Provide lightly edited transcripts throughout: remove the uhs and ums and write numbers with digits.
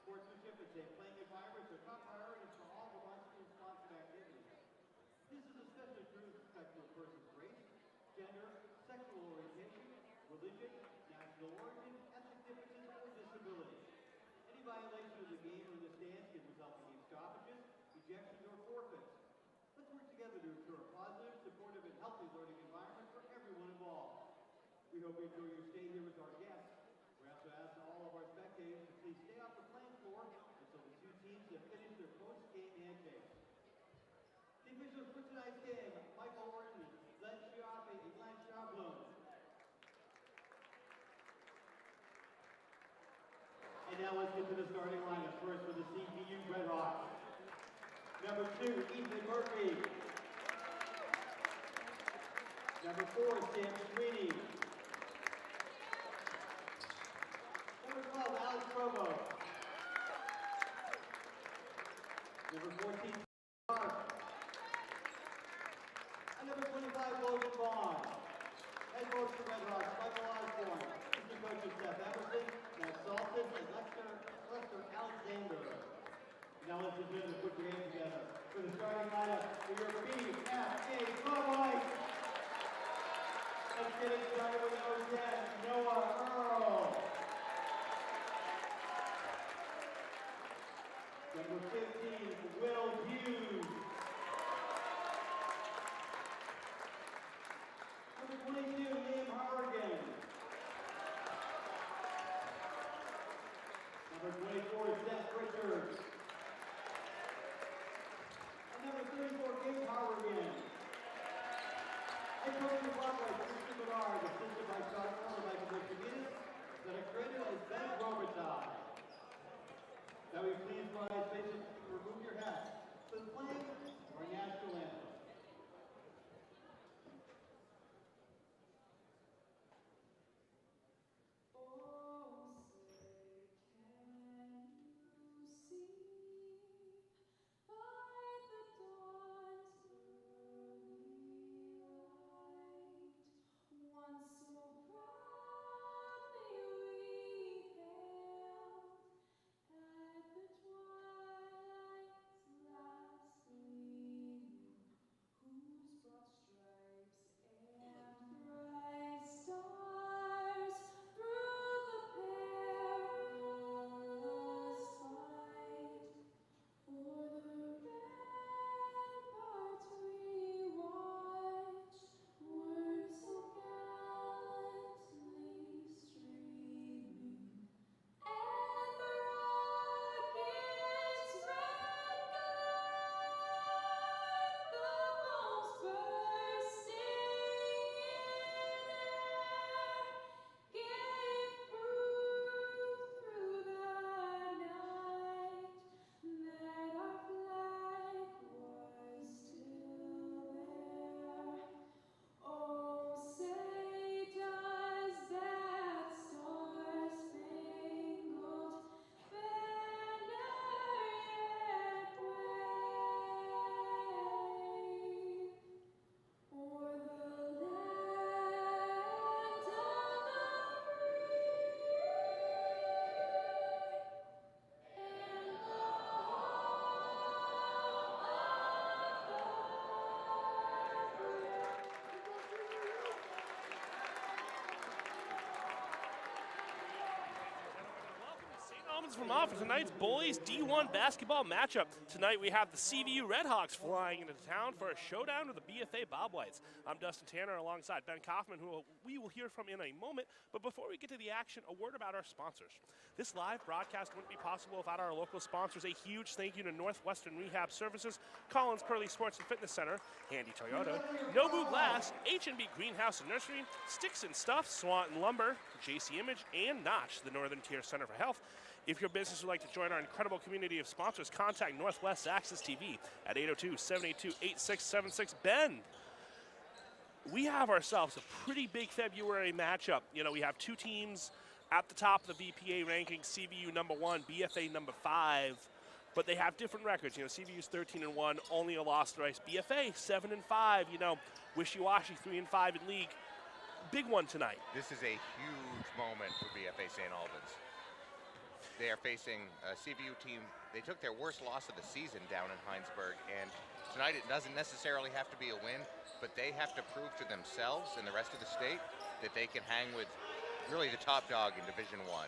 Sportsmanship and safe playing environments are top priorities for all of our school-sponsored activities. This is especially true with respect to a person's race, gender, sexual orientation, religion, national origin, ethnic differences, or disability. Any violation of the game or in the stands can result in game stoppages, ejections, or forfeits. Let's work together to ensure a positive, supportive, and healthy learning environment for everyone involved. We hope you enjoy your stay here with our guests. We also ask all of our spectators to please stay off the playing floor until the two teams have finished their post-game handshakes. The officials for tonight's game, Michael Orton, Glenn Schiappe, and Glenn Schablum. And now let's get to the starting lineup. First for the CVU Redhawks. Number 2, Ethan Murphy. Number 4, Sam Sweeney. Number 12, Alex Provo. Number 14, Clark. And number 25, Logan Vaughn. Head coach for Redhawks, Michael Osborne. Assistant coaches Seth Everson, Matt Salton, and Lester Alexander. Now let's begin to put your hands together for the starting lineup for your BFA Bobwhites. Let's get it started with number 10, Noah Earl. Number 15, Will Hughes. Number 22, Liam Harrigan. Number 24, Seth Richards. And number 34, Gabe Harrigan. Head coach of Bobwhites, Christian Bernard, assisted by Scott Miller, Michael McManus, that are credited as Ben Robitaille. Now we please rise, faces, remove your hats. For the playing of our national anthem. From off for tonight's Boys D1 basketball matchup. Tonight we have the CVU Redhawks flying into town for a showdown with the BFA Bobwhites. I'm Dustin Tanner alongside Ben Kaufman, who we will hear from in a moment. But before we get to the action, a word about our sponsors. This live broadcast wouldn't be possible without our local sponsors. A huge thank you to Northwestern Rehab Services, Collins Curley Sports and Fitness Center, Handy Toyota, Nobu Glass, H&B Greenhouse and Nursery, Sticks and Stuff, Swanton Lumber, JC Image, and Notch, the Northern Tier Center for Health. If your business would like to join our incredible community of sponsors, contact Northwest Access TV at 802-782-8676. Ben, we have ourselves a pretty big February matchup. You know, we have two teams at the top of the BPA rankings, CVU number 1, BFA number 5, but they have different records. You know, CVU's 13-1, only a loss thrice. BFA 7-5, you know, wishy-washy 3-5 in league. Big one tonight. This is a huge moment for BFA St. Albans. They are facing a CVU team. They took their worst loss of the season down in Heinsberg, and tonight it doesn't necessarily have to be a win, but they have to prove to themselves and the rest of the state that they can hang with really the top dog in Division I.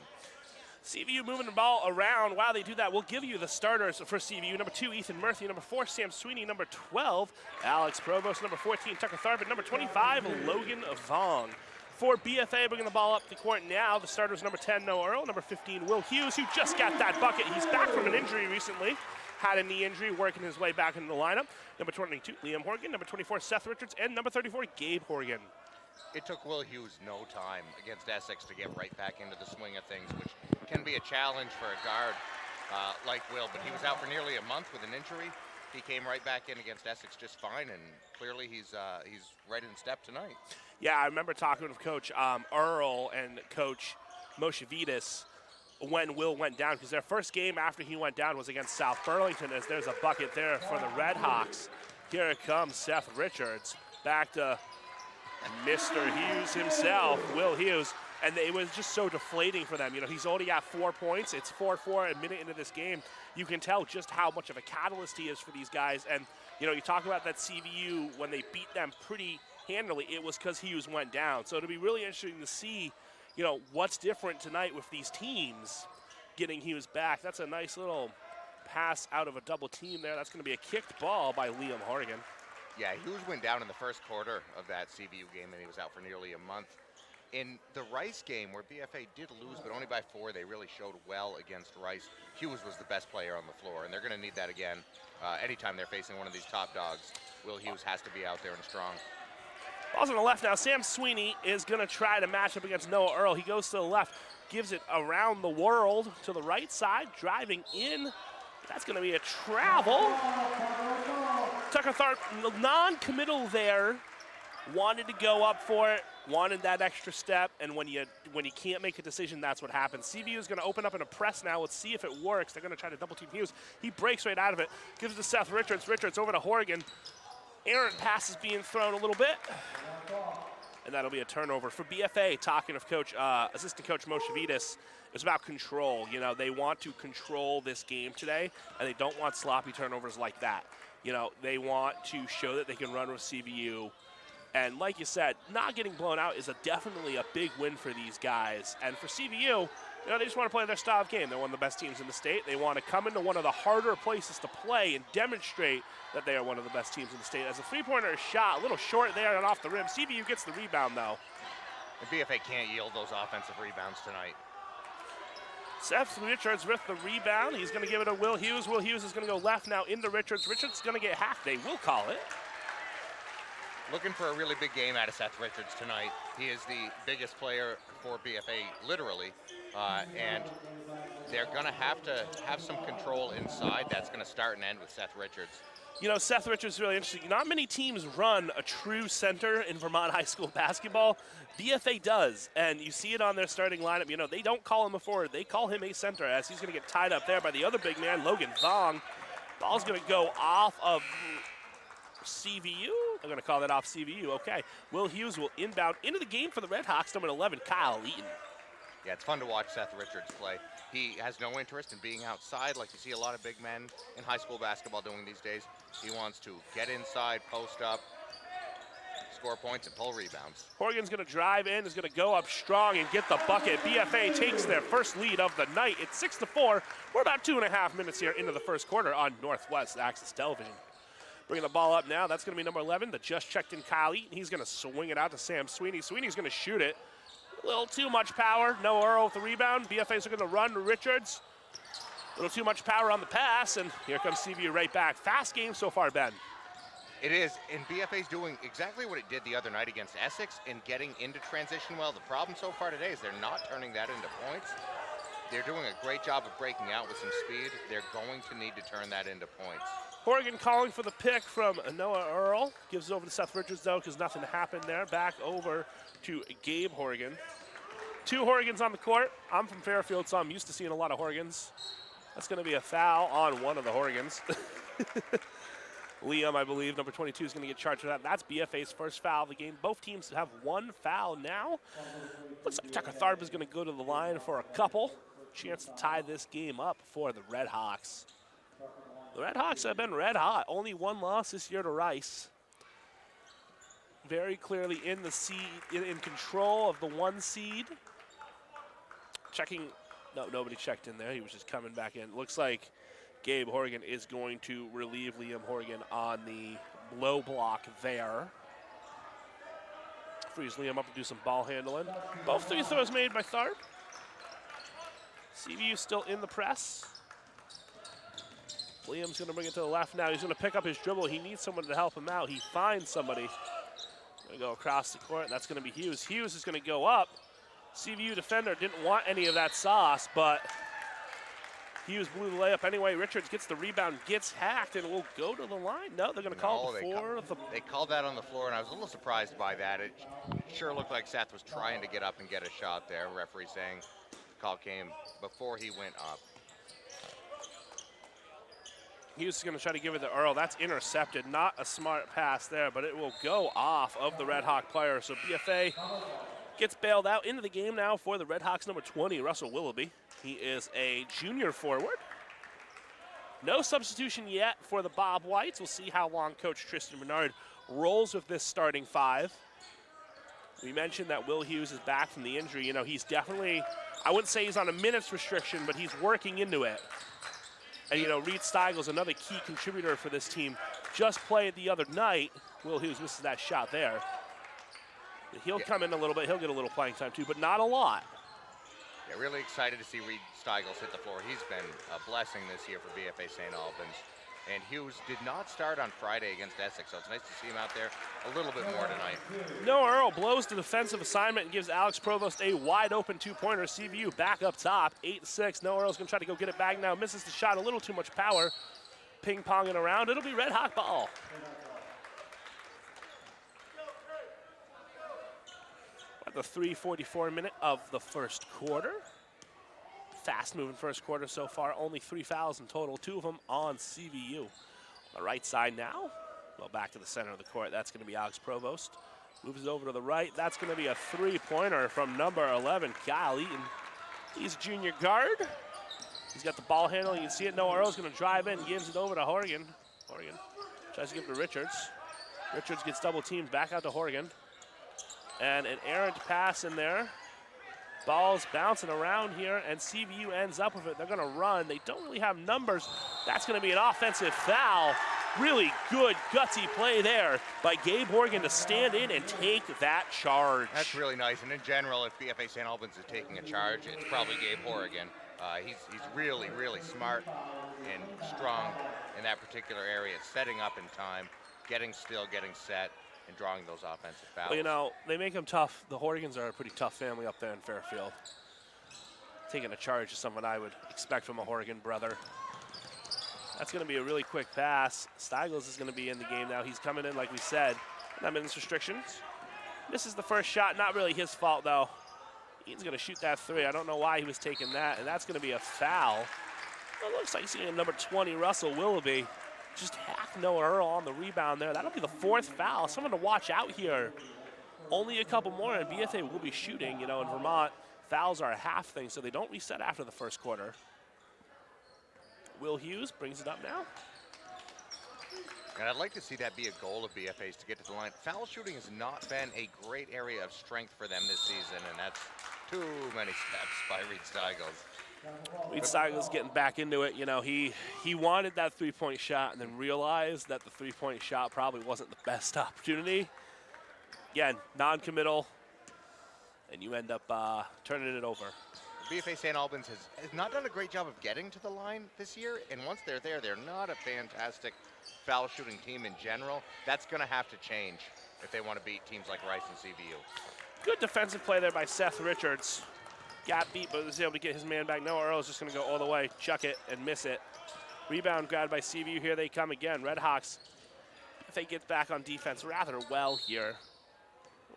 CVU moving the ball around. While they do that, we'll give you the starters for CVU. Number 2, Ethan Murphy. Number 4, Sam Sweeney. Number 12, Alex Provost. Number 14, Tucker Tharp. Number 25, Logan Vong. For BFA, bringing the ball up the court now. The starters, number 10, Noah Earl. Number 15, Will Hughes, who just got that bucket. He's back from an injury recently. Had a knee injury, working his way back into the lineup. Number 22, Liam Horgan. Number 24, Seth Richards. And number 34, Gabe Horgan. It took Will Hughes no time against Essex to get right back into the swing of things, which can be a challenge for a guard like Will, but he was out for nearly a month with an injury. He came right back in against Essex just fine, and clearly he's right in step tonight. Yeah, I remember talking with Coach Earl and Coach Moshevitis when Will went down, because their first game after he went down was against South Burlington, as there's a bucket there for the Red Hawks. Here comes Seth Richards, back to Mr. Hughes himself, Will Hughes, and it was just so deflating for them. You know, he's already got 4 points. It's 4-4 a minute into this game. You can tell just how much of a catalyst he is for these guys. And, you know, you talk about that CVU, when they beat them pretty handily, it was because Hughes went down. So it'll be really interesting to see, you know, what's different tonight with these teams getting Hughes back. That's a nice little pass out of a double team there. That's going to be a kicked ball by Liam Horgan. Yeah, Hughes went down in the first quarter of that CVU game, and he was out for nearly a month. In the Rice game, where BFA did lose, but only by 4, they really showed well against Rice. Hughes was the best player on the floor, and they're going to need that again. Anytime they're facing one of these top dogs, Will Hughes has to be out there and strong. Ball's on the left now. Sam Sweeney is going to try to match up against Noah Earl. He goes to the left, gives it around the world to the right side, driving in. That's going to be a travel. Tucker Tharp, non-committal there, wanted to go up for it, wanted that extra step, and when you can't make a decision, that's what happens. CVU is going to open up in a press now. Let's see if it works. They're going to try to double team Hughes. He breaks right out of it, gives it to Seth Richards. Richards over to Horgan. Errant pass is being thrown a little bit, and that'll be a turnover for BFA. Talking of assistant coach Moshevitis, it's about control. You know, they want to control this game today, and they don't want sloppy turnovers like that. You know, they want to show that they can run with CVU. And like you said, not getting blown out is definitely a big win for these guys. And for CVU, you know, they just want to play their style of game. They're one of the best teams in the state. They want to come into one of the harder places to play and demonstrate that they are one of the best teams in the state. As a three-pointer shot, a little short there and off the rim. CVU gets the rebound, though. And BFA can't yield those offensive rebounds tonight. Seth Richards with the rebound. He's going to give it to Will Hughes. Will Hughes is going to go left now into Richards. Richards is going to get hacked. They will call it. Looking for a really big game out of Seth Richards tonight. He is the biggest player for BFA, literally, and they're going to have some control inside. That's going to start and end with Seth Richards. You know, Seth Richards is really interesting. Not many teams run a true center in Vermont high school basketball. BFA does, and you see it on their starting lineup. You know, they don't call him a forward. They call him a center, as he's going to get tied up there by the other big man, Logan Vong. Ball's going to go off of CVU. I'm going to call that off CVU. Okay. Will Hughes will inbound into the game for the Red Hawks, number 11, Kyle Eaton. Yeah, it's fun to watch Seth Richards play. He has no interest in being outside like you see a lot of big men in high school basketball doing these days. He wants to get inside, post up, score points, and pull rebounds. Horgan's going to drive in, is going to go up strong and get the bucket. BFA takes their first lead of the night. It's 6-4. We're about 2.5 minutes here into the first quarter on Northwest Access Television. Bringing the ball up now, that's going to be number 11, the just checked in Kyle Eaton. He's going to swing it out to Sam Sweeney. Sweeney's going to shoot it. A little too much power. Noah Earl with the rebound. BFA's are going to run to Richards. A little too much power on the pass, and here comes CVU right back. Fast game so far, Ben. It is, and BFA's doing exactly what it did the other night against Essex in getting into transition well. The problem so far today is they're not turning that into points. They're doing a great job of breaking out with some speed. They're going to need to turn that into points. Horgan calling for the pick from Noah Earl. Gives it over to Seth Richards, though, because nothing happened there. Back over to Gabe Horgan. 2 Horgans on the court. I'm from Fairfield, so I'm used to seeing a lot of Horgans. That's going to be a foul on one of the Horgans. Liam, I believe, number 22, is going to get charged for that. That's BFA's first foul of the game. Both teams have 1 foul now. Looks like Tucker Tharp is going to go to the line for a couple. chance to tie this game up for the Red Hawks. The Red Hawks have been red hot. Only one loss this year to Rice. Very clearly in the seed, in control of the 1 seed. Checking, no, nobody checked in there. He was just coming back in. Looks like Gabe Horgan is going to relieve Liam Horgan on the low block there. Frees Liam up to do some ball handling. Both free throws made by Tharp. CVU still in the press. Liam's going to bring it to the left now. He's going to pick up his dribble. He needs someone to help him out. He finds somebody. Going to go across the court. That's going to be Hughes. Hughes is going to go up. CVU defender didn't want any of that sauce, but Hughes blew the layup anyway. Richards gets the rebound, gets hacked, and will go to the line. No, they're going to call it before. They called that on the floor, and I was a little surprised by that. It sure looked like Seth was trying to get up and get a shot there. Referee saying the call came before he went up. Hughes is going to try to give it to Earl. That's intercepted. Not a smart pass there, but it will go off of the Red Hawk player. So BFA gets bailed out into the game now for the Red Hawks, number 20, Russell Willoughby. He is a junior forward. No substitution yet for the Bobwhites. We'll see how long Coach Tristan Bernard rolls with this starting 5. We mentioned that Will Hughes is back from the injury. You know, he's definitely, I wouldn't say he's on a minutes restriction, but he's working into it. And, you know, Reed Steigel's another key contributor for this team. Just played the other night. Will Hughes misses that shot there. He'll come in a little bit. He'll get a little playing time, too, but not a lot. Yeah, really excited to see Reed Steigels hit the floor. He's been a blessing this year for BFA St. Albans. And Hughes did not start on Friday against Essex, so it's nice to see him out there a little bit more tonight. Noah Earl blows the defensive assignment and gives Alex Provost a wide-open 2-pointer. CVU back up top, 8-6. Noah Earl's going to try to go get it back now. Misses the shot, a little too much power. Ping-ponging around. It'll be Red Hawk ball. At the 3:44 minute of the first quarter. Fast-moving first quarter so far. Only 3 fouls in total, 2 of them on CVU. On the right side now. Well, back to the center of the court. That's going to be Alex Provost. Moves it over to the right. That's going to be a 3-pointer from number 11, Kyle Eaton. He's a junior guard. He's got the ball handle. You can see it. Noah Earl's going to drive in. Gives it over to Horgan. Horgan tries to give it to Richards. Richards gets double-teamed. Back out to Horgan. And an errant pass in there. Ball's bouncing around here, and CVU ends up with it. They're going to run. They don't really have numbers. That's going to be an offensive foul. Really good, gutsy play there by Gabe Horgan to stand in and take that charge. That's really nice. And in general, if BFA St. Albans is taking a charge, it's probably Gabe Horgan. He's really, really smart and strong in that particular area. Setting up in time, getting still, getting set, and drawing those offensive fouls. Well, you know, they make them tough. The Horgans are a pretty tough family up there in Fairfield. Taking a charge is something I would expect from a Horgan brother. That's going to be a really quick pass. Steigels is going to be in the game now. He's coming in, like we said, not minutes restrictions. Misses the first shot. Not really his fault, though. He's going to shoot that 3. I don't know why he was taking that, and that's going to be a foul. It looks like seeing number 20, Russell Willoughby, just hack Noah Earl on the rebound there. That'll be the 4th foul. Someone to watch out here. Only a couple more, and BFA will be shooting. You know, in Vermont, fouls are a half thing, so they don't reset after the first quarter. Will Hughes brings it up now. And I'd like to see that be a goal of BFA's to get to the line. Foul shooting has not been a great area of strength for them this season, and that's too many steps by Reed Steigels. Reed Steigel's getting back into it. You know, he wanted that 3-point shot and then realized that the 3-point shot probably wasn't the best opportunity. Again, non-committal, and you end up turning it over. BFA St. Albans has not done a great job of getting to the line this year, and once they're there, they're not a fantastic foul shooting team in general. That's going to have to change if they want to beat teams like Rice and CVU. Good defensive play there by Seth Richards. Got beat, but was able to get his man back. Noah Earl is just going to go all the way, chuck it, and miss it. Rebound grabbed by CVU. Here they come again. Red Hawks, if they get back on defense rather well here.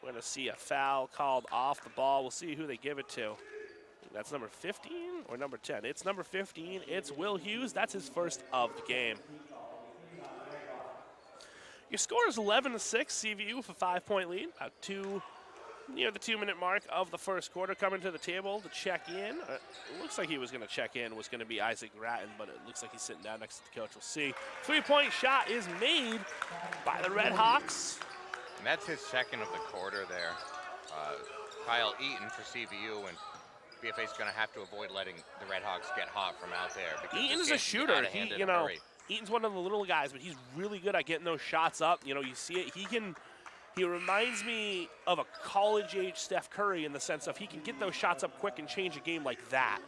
We're going to see a foul called off the ball. We'll see who they give it to. That's number 15 or number 10? It's number 15. It's Will Hughes. That's his first of the game. Your score is 11-6. CVU with a 5-point lead. About Near the 2-minute mark of the first quarter, coming to the table to check in. It looks like he was going to check in, was going to be Isaac Gratton, but it looks like he's sitting down next to the coach. We'll see. 3-point shot is made by the Red Hawks. And that's his second of the quarter there. Kyle Eaton for CVU, and BFA's going to have to avoid letting the Red Hawks get hot from out there. Eaton is a shooter. Eaton's one of the little guys, but he's really good at getting those shots up. You see it. He reminds me of a college-age Steph Curry in the sense of he can get those shots up quick and change a game like that.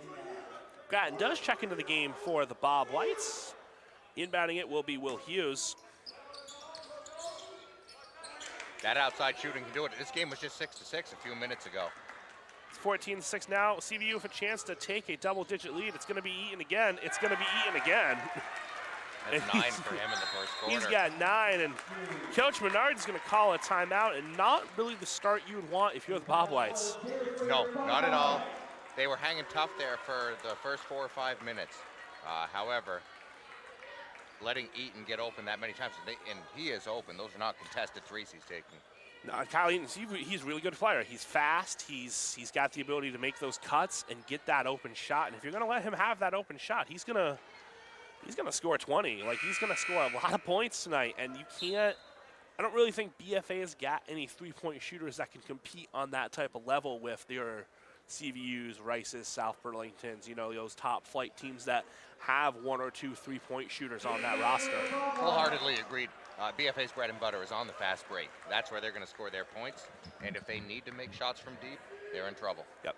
Gratton does check into the game for the Bobwhites. Inbounding it will be Will Hughes. That outside shooting can do it. This game was just 6-6 a few minutes ago. It's 14-6 now. CVU with a chance to take a double-digit lead. It's going to be Eaton again. It's going to be Eaton again. That's 9 for him in the first quarter. He's got 9, and Coach Menard is going to call a timeout, and not really the start you would want if you're the Bobwhites. No, not at all. They were hanging tough there for the first 4 or 5 minutes. However, letting Eaton get open that many times, and he is open. Those are not contested threes he's taking. No, Kyle Eaton, he's a really good player. He's fast. He's got the ability to make those cuts and get that open shot. And if you're going to let him have that open shot, he's going to score 20. Like, he's going to score a lot of points tonight. And you can't – I don't really think BFA has got any three-point shooters that can compete on that type of level with their CVUs, Rices, South Burlingtons, those top flight teams that have 1 or 2 three-point shooters on that roster. Wholeheartedly agreed. BFA's bread and butter is on the fast break. That's where they're going to score their points. And if they need to make shots from deep, they're in trouble. Yep.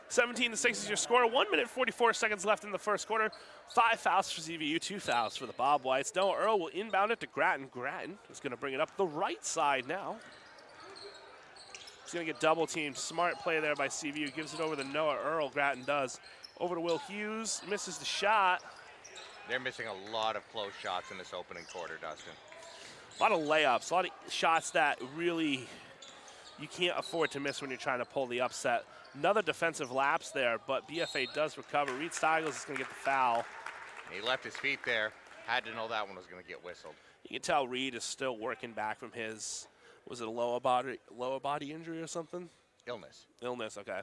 17-6 is your score. 1 minute 44 seconds left in the first quarter. 5 fouls for CVU, 2 fouls for the Bobwhites. Noah Earl will inbound it to Gratton. Gratton is going to bring it up the right side now. He's going to get double teamed. Smart play there by CVU. Gives it over to Noah Earl. Gratton does. Over to Will Hughes. Misses the shot. They're missing a lot of close shots in this opening quarter, Dustin. A lot of layups. A lot of shots that really you can't afford to miss when you're trying to pull the upset. Another defensive lapse there, but BFA does recover. Reed Stiegels is going to get the foul. He left his feet there. Had to know that one was going to get whistled. You can tell Reed is still working back from his, was it a lower body injury or something? Illness, okay.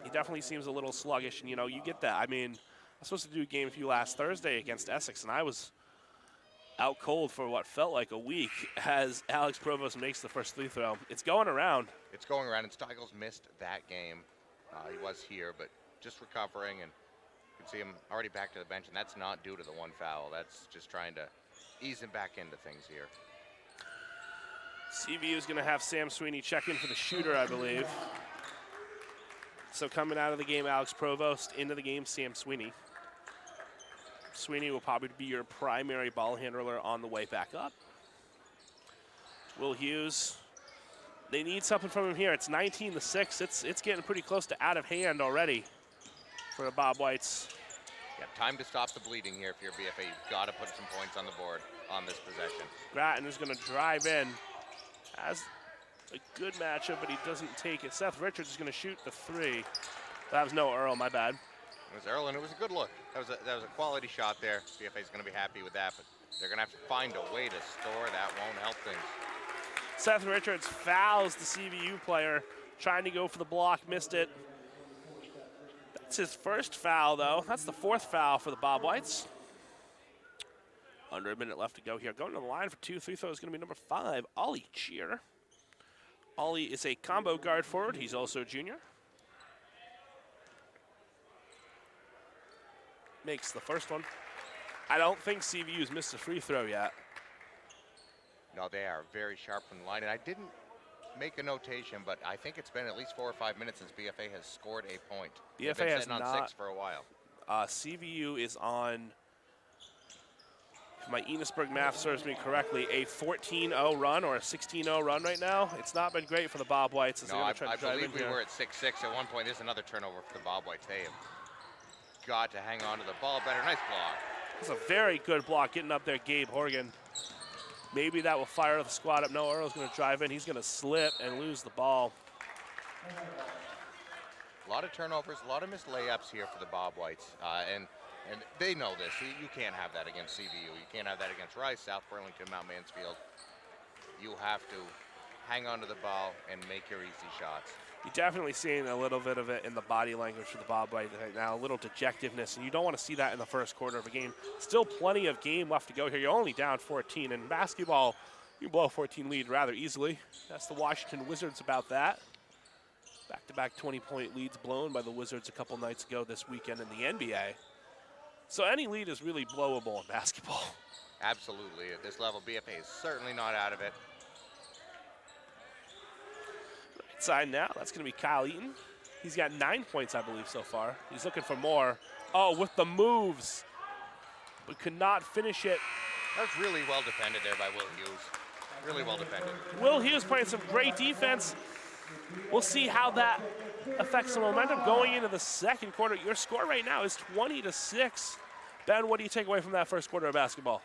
He definitely seems a little sluggish, and you get that. I mean, I was supposed to do a game with you last Thursday against Essex, and I was out cold for what felt like a week as Alex Provost makes the first free throw. It's going around. It's going around, and Stiegels missed that game. He was here, but just recovering, and you can see him already back to the bench, and that's not due to the 1 foul. That's just trying to ease him back into things here. CVU is going to have Sam Sweeney check in for the shooter, I believe. So coming out of the game, Alex Provost. Into the game, Sam Sweeney. Sweeney will probably be your primary ball handler on the way back up. Will Hughes. They need something from him here. It's 19-6. It's getting pretty close to out of hand already for the Bobwhites. Yeah, time to stop the bleeding here if you're BFA. You've got to put some points on the board on this possession. Gratton is going to drive in. Has a good matchup, but he doesn't take it. Seth Richards is going to shoot the 3. That was Noah Earl, my bad. It was Earl, and it was a good look. That was a quality shot there. BFA's going to be happy with that, but they're going to have to find a way to store. That won't help things. Seth Richards fouls the CVU player, trying to go for the block, missed it. That's his first foul, though. That's the 4th foul for the Bobwhites. Under a minute left to go here. Going to the line for 2 free throws is going to be number 5, Ollie Cheer. Ollie is a combo guard forward. He's also a junior. Makes the first one. I don't think CVU's missed a free throw yet. No, they are very sharp from the line, and I didn't make a notation, but I think it's been at least 4 or 5 minutes since BFA has scored a point. BFA has on not, 6 for a while. CVU is on, if my Enosburg math serves me correctly, a 14-0 run or a 16-0 run right now. It's not been great for the Bobwhites. No, I believe we were at 6-6 at one point. There's another turnover for the Bobwhites. They have got to hang on to the ball better. Nice block. It's a very good block getting up there, Gabe Horgan. Maybe that will fire the squad up. Noah Earl's going to drive in. He's going to slip and lose the ball. A lot of turnovers, a lot of missed layups here for the Bobwhites. And they know this. You can't have that against CVU. You can't have that against Rice, South Burlington, Mount Mansfield. You have to hang on to the ball, and make your easy shots. You're definitely seeing a little bit of it in the body language for the Bobwhites right now, a little dejectiveness, and you don't want to see that in the first quarter of a game. Still plenty of game left to go here. You're only down 14. In basketball, you blow a 14 lead rather easily. That's the Washington Wizards about that. Back-to-back 20-point leads blown by the Wizards a couple nights ago this weekend in the NBA. So any lead is really blowable in basketball. Absolutely. At this level, BFA is certainly not out of it. Right side now, that's going to be Kyle Eaton. He's got 9 points, I believe, so far. He's looking for more. Oh, with the moves, but could not finish it. That was really well defended there by Will Hughes. Really well defended. Will Hughes playing some great defense. We'll see how that affects the momentum going into the second quarter. Your score right now is 20-6. Ben, what do you take away from that first quarter of basketball?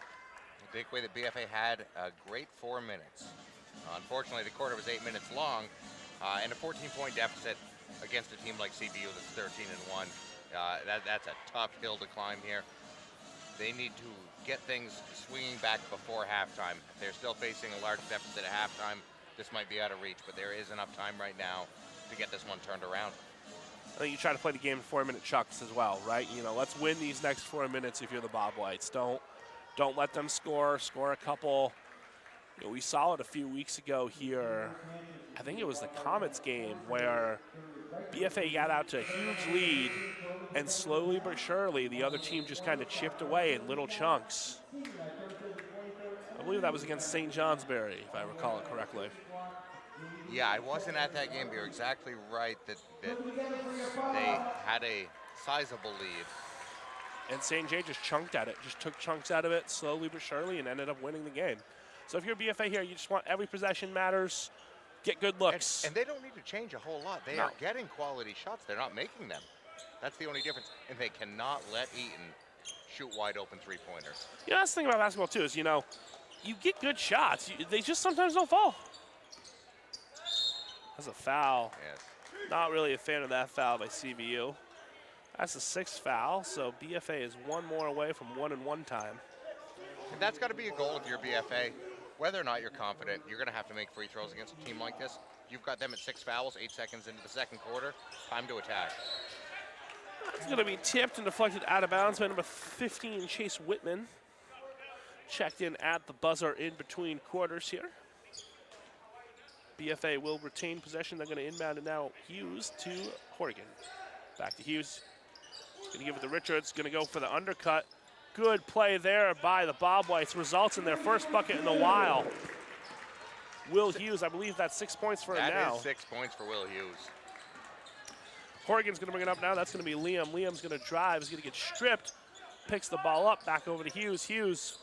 I take away that BFA had a great 4 minutes. Unfortunately, the quarter was 8 minutes long, and a 14-point deficit against a team like CVU that's 13-1. That's a tough hill to climb here. They need to get things swinging back before halftime. If they're still facing a large deficit at halftime, this might be out of reach, but there is enough time right now to get this one turned around. I think you try to play the game in 4-minute chunks as well, right? You know, let's win these next 4 minutes if you're the Bobwhites. Don't let them score a couple. You know, we saw it a few weeks ago here. I think it was the Comets game where BFA got out to a huge lead, and slowly but surely the other team just kind of chipped away in little chunks. I believe that was against St. Johnsbury, if I recall it correctly. Yeah, I wasn't at that game, but you're exactly right that they had a sizable lead. And St. J just chunked at it, just took chunks out of it slowly but surely and ended up winning the game. So if you're BFA here, you just want every possession matters, get good looks. And they don't need to change a whole lot. They are getting quality shots. They're not making them. That's the only difference. And they cannot let Eaton shoot wide open three-pointers. You know, that's the thing about basketball, too, is, you know, you get good shots. They just sometimes don't fall. That's a foul. Yes. Not really a fan of that foul by CVU. That's the 6th foul, so BFA is one more away from 1-and-1 time. And that's got to be a goal if you're BFA. Whether or not you're confident, you're going to have to make free throws against a team like this. You've got them at 6 fouls, 8 seconds into the second quarter. Time to attack. It's going to be tipped and deflected out of bounds by number 15, Chase Whitman. Checked in at the buzzer in between quarters here. BFA will retain possession. They're going to inbound it now. Hughes to Horgan. Back to Hughes. Going to give it to Richards. Going to go for the undercut. Good play there by the Bobwhites. Results in their first bucket in a while. Will Hughes, I believe that's 6 points for him now. That is 6 points for Will Hughes. Horgan's going to bring it up now. That's going to be Liam. Liam's going to drive. He's going to get stripped. Picks the ball up. Back over to Hughes. Hughes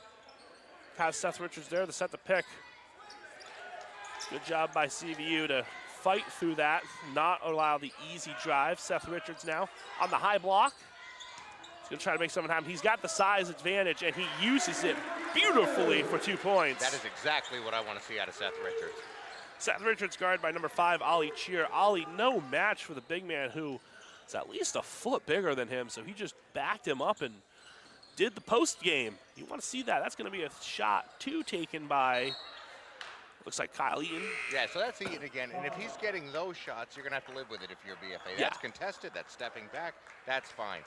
has Seth Richards there to set the pick. Good job by CVU to fight through that, not allow the easy drive. Seth Richards now on the high block. He's going to try to make something happen. He's got the size advantage, and he uses it beautifully for 2 points. That is exactly what I want to see out of Seth Richards. Seth Richards guarded by number 5, Ollie Cheer. Ollie, no match for the big man who is at least a foot bigger than him, so he just backed him up and did the post game. You want to see that. That's going to be a shot 2 taken by, looks like Kyle Eaton. Yeah, so that's Eaton again, and if he's getting those shots, you're going to have to live with it if you're BFA. That's contested, that's stepping back, that's fine.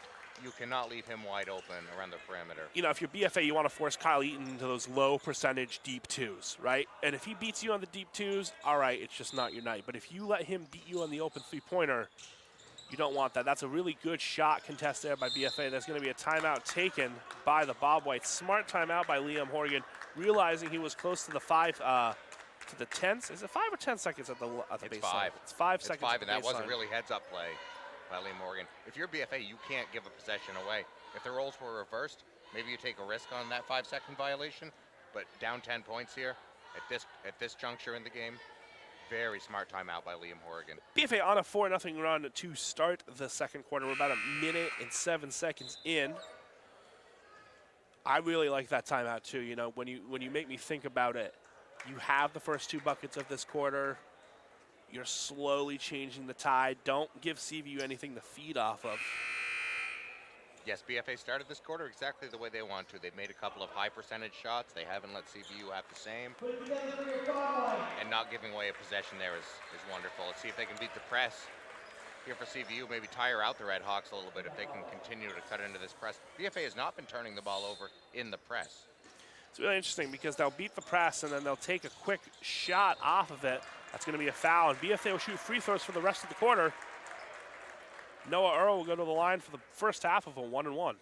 You cannot leave him wide open around the perimeter. You know, if you're BFA, you want to force Kyle Eaton into those low percentage deep 2s, right? And if he beats you on the deep 2s, all right, it's just not your night. But if you let him beat you on the open 3-pointer, you don't want that. That's a really good shot contest there by BFA. There's going to be a timeout taken by the Bobwhites. Smart timeout by Liam Horgan, realizing he was close to the 5, to the 10s. Is it 5 or 10 seconds at the baseline? It's 5. It's 5 seconds. It's 5, and that wasn't really heads-up play by Liam Horgan. If you're BFA, you can't give a possession away. If the roles were reversed, maybe you take a risk on that 5-second violation. But down 10 points here at this juncture in the game, very smart timeout by Liam Horgan. BFA on a 4-0 run to start the second quarter. We're about 1 minute and 7 seconds in. I really like that timeout too. You know, when you make me think about it, you have the first 2 buckets of this quarter. You're slowly changing the tide. Don't give CVU anything to feed off of. Yes, BFA started this quarter exactly the way they want to. They've made a couple of high percentage shots. They haven't let CVU have the same. And not giving away a possession there is wonderful. Let's see if they can beat the press here for CVU, maybe tire out the Red Hawks a little bit if they can continue to cut into this press. BFA has not been turning the ball over in the press. It's really interesting because they'll beat the press and then they'll take a quick shot off of it. That's going to be a foul, and BFA will shoot free throws for the rest of the quarter. Noah Earl will go to the line for the first half of a 1-1.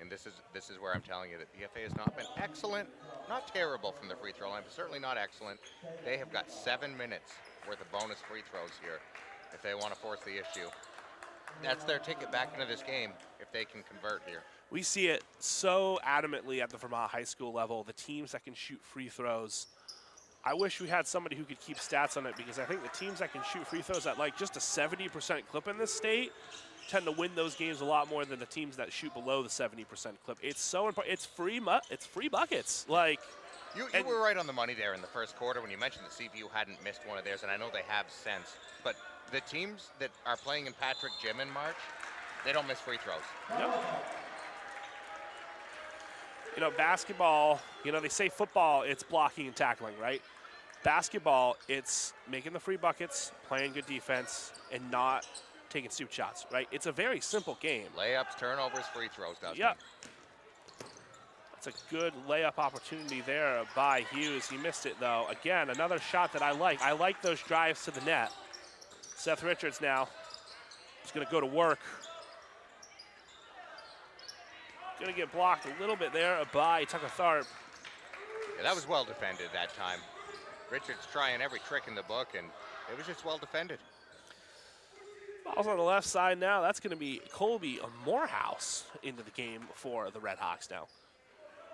And this is where I'm telling you that BFA has not been excellent, not terrible from the free throw line, but certainly not excellent. They have got 7 minutes worth of bonus free throws here if they want to force the issue. That's their ticket back into this game if they can convert here. We see it so adamantly at the Vermont high school level, the teams that can shoot free throws. I wish we had somebody who could keep stats on it, because I think the teams that can shoot free throws at like just a 70% clip in this state tend to win those games a lot more than the teams that shoot below the 70% clip. It's so important. It's free buckets. Like, you were right on the money there in the first quarter when you mentioned that CVU hadn't missed one of theirs, and I know they have since. But the teams that are playing in Patrick Gym in March, they don't miss free throws. No. You know, basketball, you know, they say football, it's blocking and tackling, right? Basketball, it's making the free buckets, playing good defense, and not taking stupid shots, right? It's a very simple game. Layups, turnovers, free throws, Dustin. Yep. That's a good layup opportunity there by Hughes. He missed it, though. Again, another shot that I like. I like those drives to the net. Seth Richards now is going to go to work. Going to get blocked a little bit there by Tucker Tharp. Yeah, that was well defended that time. Richards trying every trick in the book, and it was just well defended. Ball's on the left side now. That's going to be Colby Morehouse into the game for the Red Hawks now.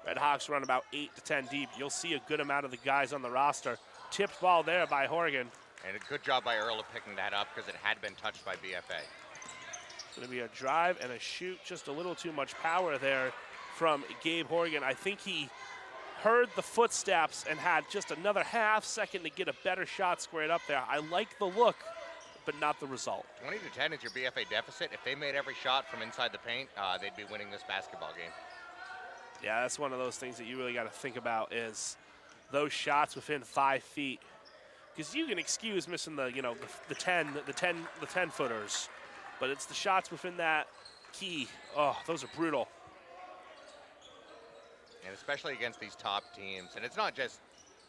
Red Hawks run about 8 to 10 deep. You'll see a good amount of the guys on the roster. Tipped ball there by Horgan. And a good job by Earl of picking that up because it had been touched by BFA. It's going to be a drive and a shoot. Just a little too much power there from Gabe Horgan. I think he heard the footsteps and had just another half second to get a better shot squared up there. I like the look, but not the result. 20 to 10 is your BFA deficit. If they made every shot from inside the paint, they'd be winning this basketball game. Yeah, that's one of those things that you really got to think about is those shots within 5 feet. Because you can excuse missing the, you know, the 10 footers, but it's the shots within that key. Oh, those are brutal. And especially against these top teams. And it's not just,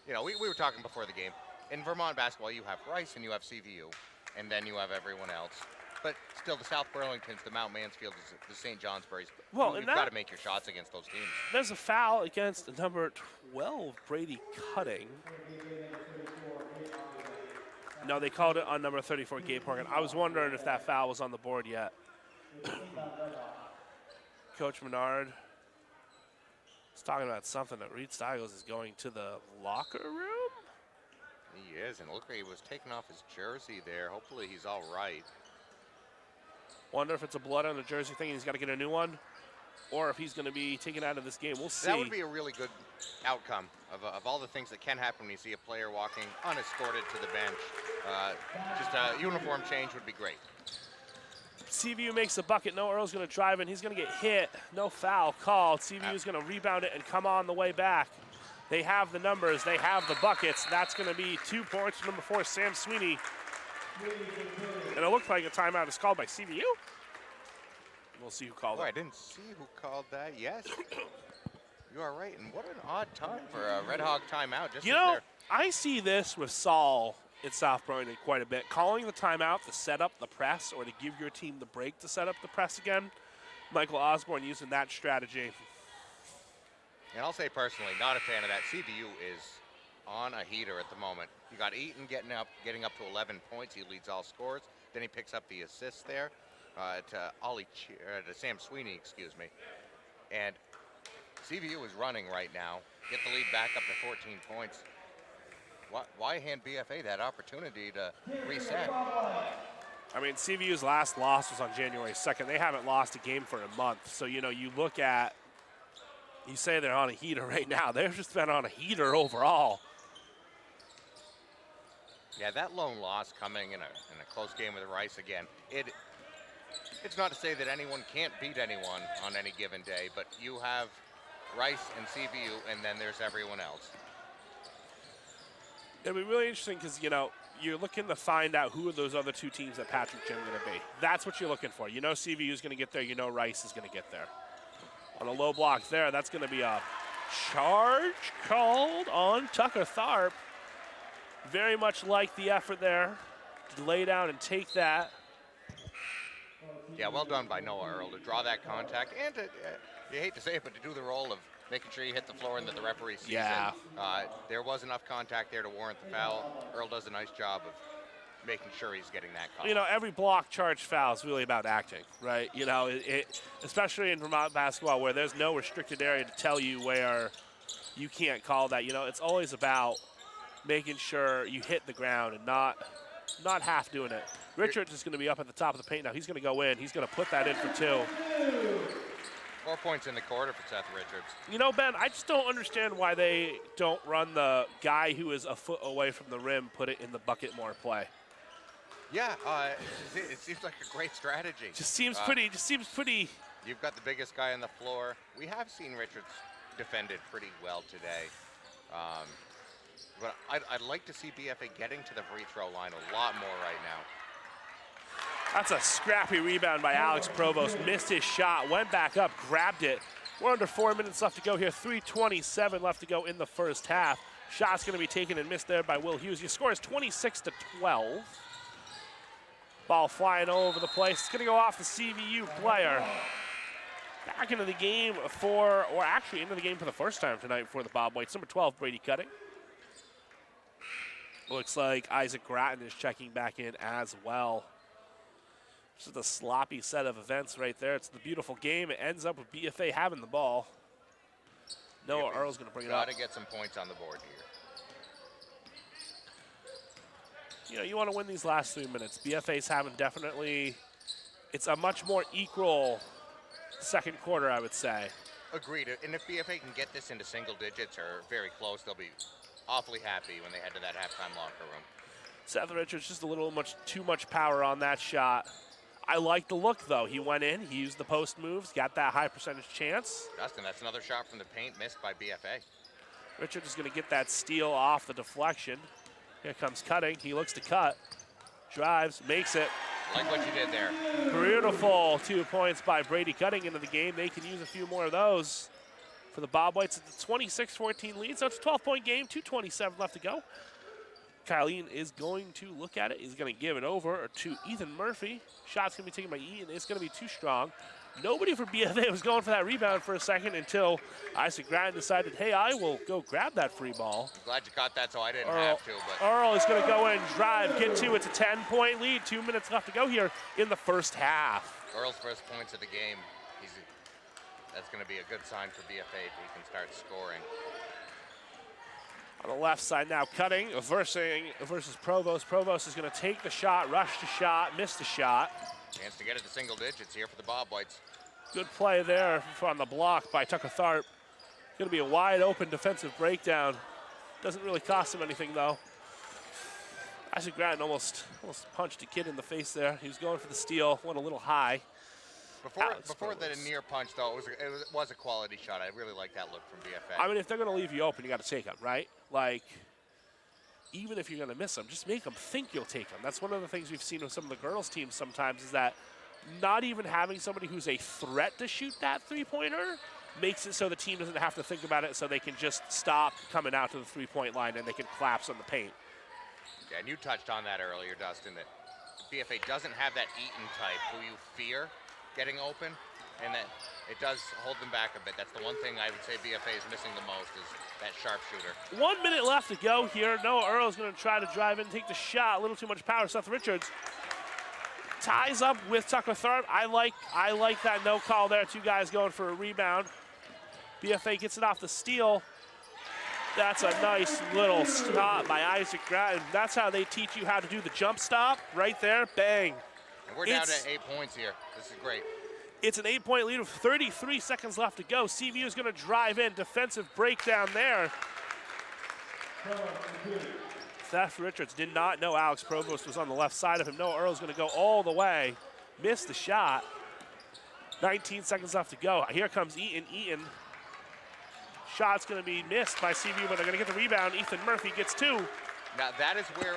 you know, we were talking before the game. In Vermont basketball, you have Rice and you have CVU, and then you have everyone else. But still, the South Burlingtons, the Mount Mansfields, the St. Johnsbury's. Well, you've got to make your shots against those teams. There's a foul against number 12, Brady Cutting. No, they called it on number 34, Gabe Horgan. I was wondering if that foul was on the board yet. Coach Menard is talking about something that Reed Stiles is going to the locker room. He is, and look, he was taking off his jersey there. Hopefully he's all right. Wonder if it's a blood on the jersey thing and he's got to get a new one, or if he's going to be taken out of this game. We'll see. That would be a really good outcome of all the things that can happen when you see a player walking unescorted to the bench. Just a uniform change would be great. CVU makes a bucket. No, Earl's going to drive in. He's going to get hit. No foul called. CVU is going to rebound it and come on the way back. They have the numbers. They have the buckets. That's going to be 2 points for number 4, Sam Sweeney. And it looked like a timeout is called by CVU. We'll see who called it. I didn't see who called that. Yes. You are right. And what an odd time for a Red Hawk timeout. Just you know, I see this with Saul in South Burlington quite a bit. Calling the timeout to set up the press or to give your team the break to set up the press again. Michael Osborne using that strategy. And I'll say personally, not a fan of that. CVU is on a heater at the moment. You got Eaton getting up to 11 points. He leads all scores. Then he picks up the assist there to Sam Sweeney, excuse me. And CVU is running right now. Get the lead back up to 14 points. Why hand BFA that opportunity to reset? I mean, CVU's last loss was on January 2nd. They haven't lost a game for a month. So, you know, you look at, you say they're on a heater right now. They've just been on a heater overall. Yeah, that lone loss coming in a close game with Rice again. it's not to say that anyone can't beat anyone on any given day, but you have Rice and CVU, and then there's everyone else. It'll be really interesting because, you know, you're looking to find out who are those other two teams that Patrick Jim going to be. That's what you're looking for. You know CVU is going to get there. You know Rice is going to get there. On a low block there, that's going to be a charge called on Tucker Tharp. Very much like the effort there to lay down and take that. Yeah, well done by Noah Earl to draw that contact and to, you hate to say it, but to do the role of making sure you hit the floor and that the referee sees Yeah. it. There was enough contact there to warrant the foul. Earl does a nice job of making sure he's getting that call. You know, every block charge foul is really about acting, right? You know, especially in Vermont basketball where there's no restricted area to tell you where you can't call that. You know, it's always about making sure you hit the ground and not half doing it. Richards is going to be up at the top of the paint now. He's going to go in. He's going to put that in for 2. 4 points in the quarter for Seth Richards. You know, Ben, I just don't understand why they don't run the guy who is a foot away from the rim, put it in the bucket more play. Yeah, it seems like a great strategy. Just seems pretty. You've got the biggest guy on the floor. We have seen Richards defended pretty well today. But I'd like to see BFA getting to the free throw line a lot more right now. That's a scrappy rebound by Alex Provost. Missed his shot, went back up, grabbed it. We're under 4 minutes left to go here. 3:27 left to go in the first half. Shot's going to be taken and missed there by Will Hughes. Your score is 26-12. Ball flying all over the place. It's going to go off the CVU player. Back into the game into the game for the first time tonight for the Bobwhites. Number 12, Brady Cutting. Looks like Isaac Gratton is checking back in as well. This is a sloppy set of events right there. It's the beautiful game. It ends up with BFA having the ball. Noah Earl's going to bring it up. Got to get some points on the board here. You know, you want to win these last 3 minutes. BFA's having definitely, it's a much more equal second quarter, I would say. Agreed. And if BFA can get this into single digits or very close, they'll be awfully happy when they head to that halftime locker room. Seth Richards just a little too much power on that shot. I like the look, though. He went in, he used the post moves, got that high percentage chance. Dustin, that's another shot from the paint missed by BFA. Richards is going to get that steal off the deflection. Here comes Cutting. He looks to cut, drives, makes it. Like what you did there. Beautiful 2 points by Brady Cutting into the game. They can use a few more of those for the Bobwhites. It's a 26-14 lead, so it's a 12-point game, 2:27 left to go. Kylene is going to look at it. He's going to give it over to Ethan Murphy. Shot's going to be taken by Ethan. It's going to be too strong. Nobody for BFA was going for that rebound for a second until Isaac Gratton decided, hey, I will go grab that free ball. I'm glad you caught that so I didn't have to. But Earl is going to go in, drive, get to. It's a 10-point lead. 2 minutes left to go here in the first half. Earl's first points of the game, that's going to be a good sign for BFA if he can start scoring. On the left side now, Cutting versus Provost. Provost is going to take the shot, rush the shot, miss the shot. Chance to get it to single digits here for the Bobwhites. Good play there on the block by Tucker Tharp. Going to be a wide open defensive breakdown. Doesn't really cost him anything though. Isaac Gratton almost punched a kid in the face there. He was going for the steal, went a little high. Before the near punch though, it was a quality shot. I really like that look from BFA. I mean, if they're going to leave you open, you got to take them, right? Like, even if you're going to miss them, just make them think you'll take them. That's one of the things we've seen with some of the girls' teams sometimes is that not even having somebody who's a threat to shoot that three-pointer makes it so the team doesn't have to think about it, so they can just stop coming out to the three-point line and they can collapse on the paint. Yeah, and you touched on that earlier, Dustin, that BFA doesn't have that Eaton type who you fear getting open, and that it does hold them back a bit. That's the one thing I would say BFA is missing the most is that sharpshooter. 1 minute left to go here. Noah Earl is going to try to drive in, take the shot. A little too much power. Seth Richards ties up with Tucker Tharp. I like that no call there. Two guys going for a rebound. BFA gets it off the steal. That's a nice little stop by Isaac Gratton. That's how they teach you how to do the jump stop. Right there, bang. And we're down to 8 points here. This is great. It's an 8-point lead with 33 seconds left to go. CVU is going to drive in. Defensive breakdown there. Seth Richards did not know Alex Provost was on the left side of him. Noah Earl is going to go all the way. Missed the shot. 19 seconds left to go. Here comes Eaton. Eaton. Shot's going to be missed by CVU, but they're going to get the rebound. Ethan Murphy gets 2. Now that is where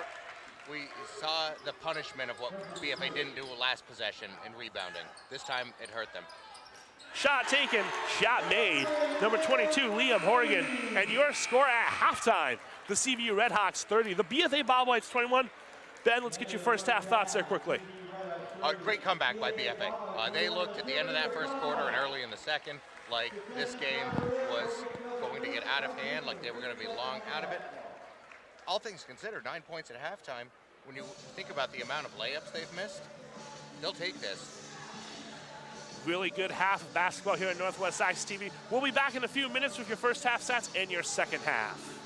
we saw the punishment of what BFA didn't do last possession in rebounding. This time it hurt them. Shot taken, shot made. Number 22, Liam Horgan. And your score at halftime, the CVU Redhawks 30, the BFA Bobwhites 21. Ben, let's get your first half thoughts there quickly. Great comeback by BFA. They looked at the end of that first quarter and early in the second like this game was going to get out of hand, like they were going to be long out of it. All things considered, 9 points at halftime, when you think about the amount of layups they've missed, they'll take this. Really good half of basketball here at Northwest Access TV. We'll be back in a few minutes with your first half stats and your second half.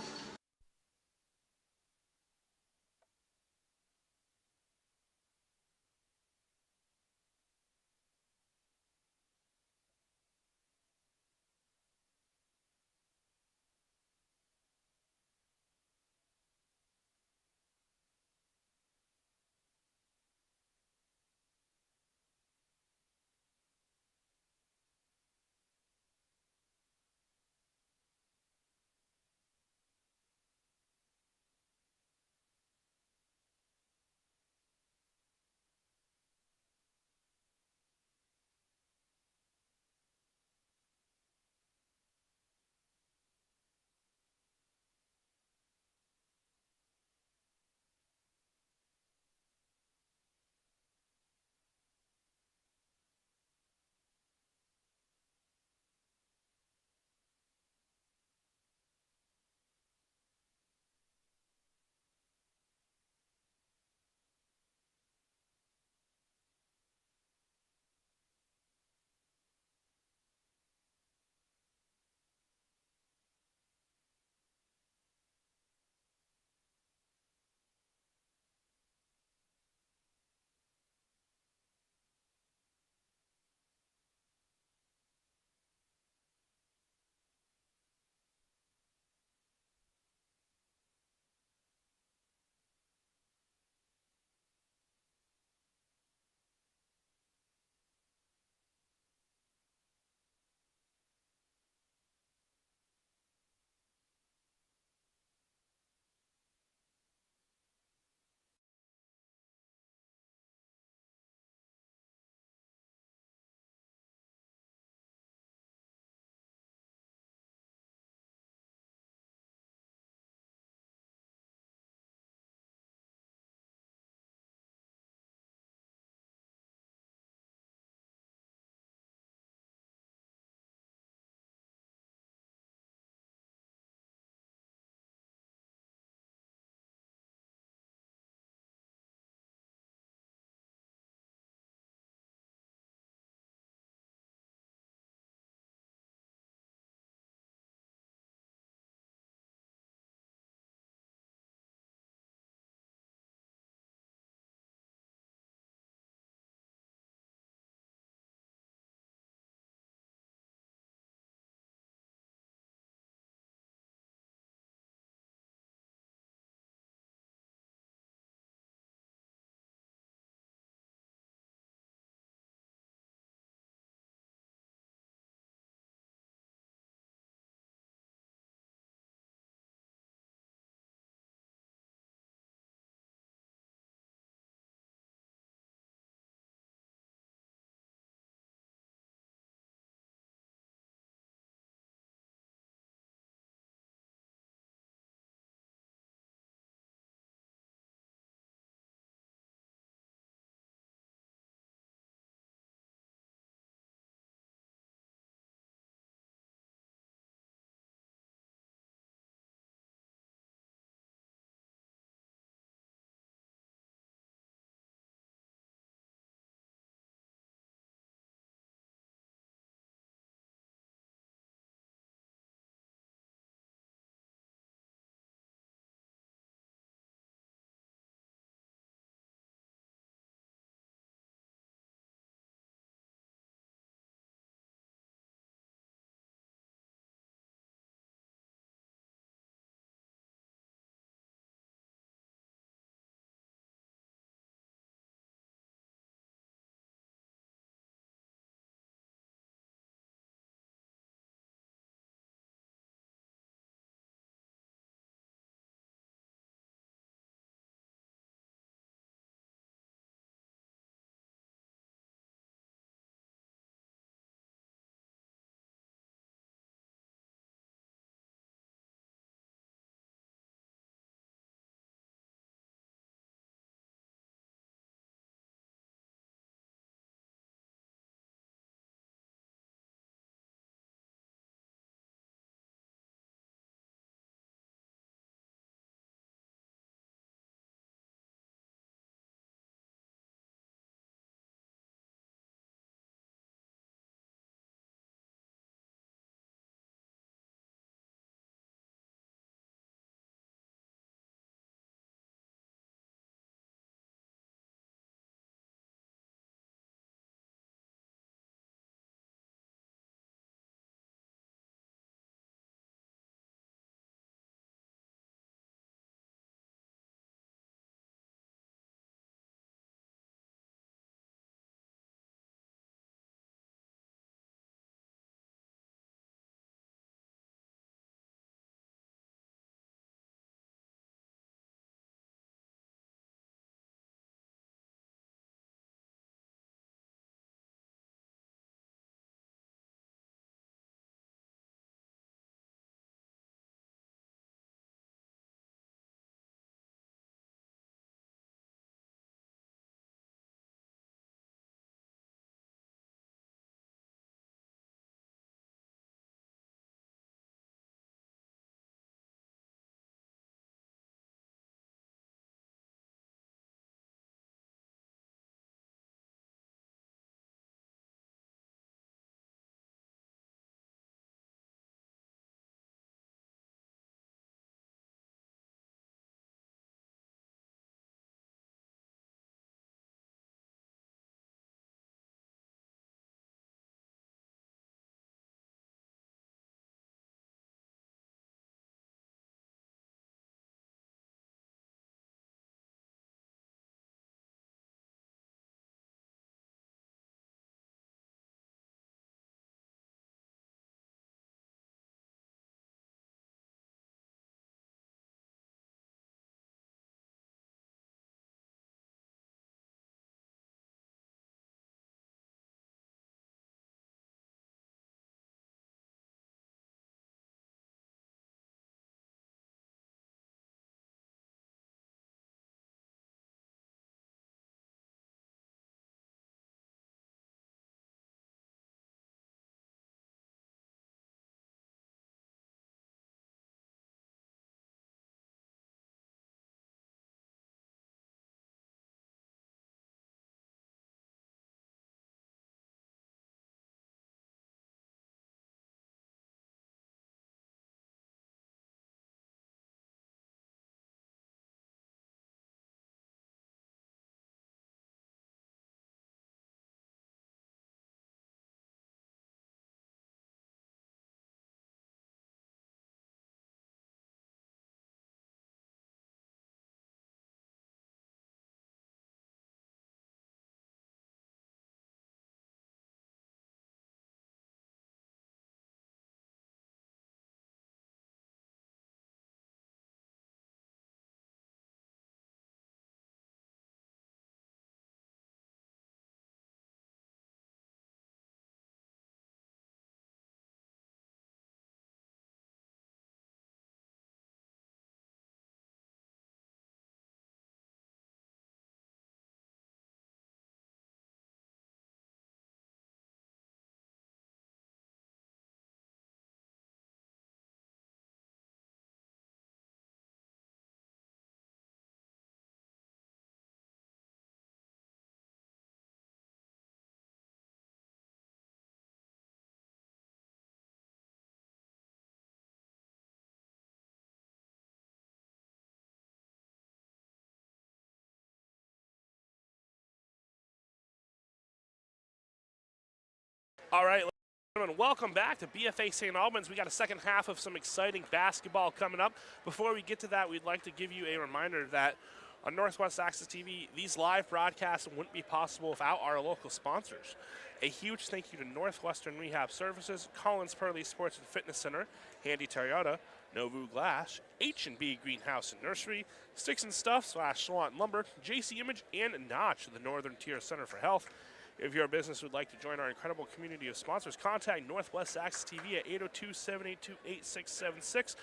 All right, ladies and gentlemen, welcome back to BFA St. Albans. We got a second half of some exciting basketball coming up. Before we get to that, we'd like to give you a reminder that on Northwest Access TV, these live broadcasts wouldn't be possible without our local sponsors. A huge thank you to Northwestern Rehab Services, Collins Purley Sports and Fitness Center, Handy Toyota, Novu Glass, H&B Greenhouse and Nursery, Sticks and Stuff / Swanton Lumber, JC Image, and Notch, the Northern Tier Center for Health. If your business would like to join our incredible community of sponsors, contact Northwest Access TV at 802-782-8676.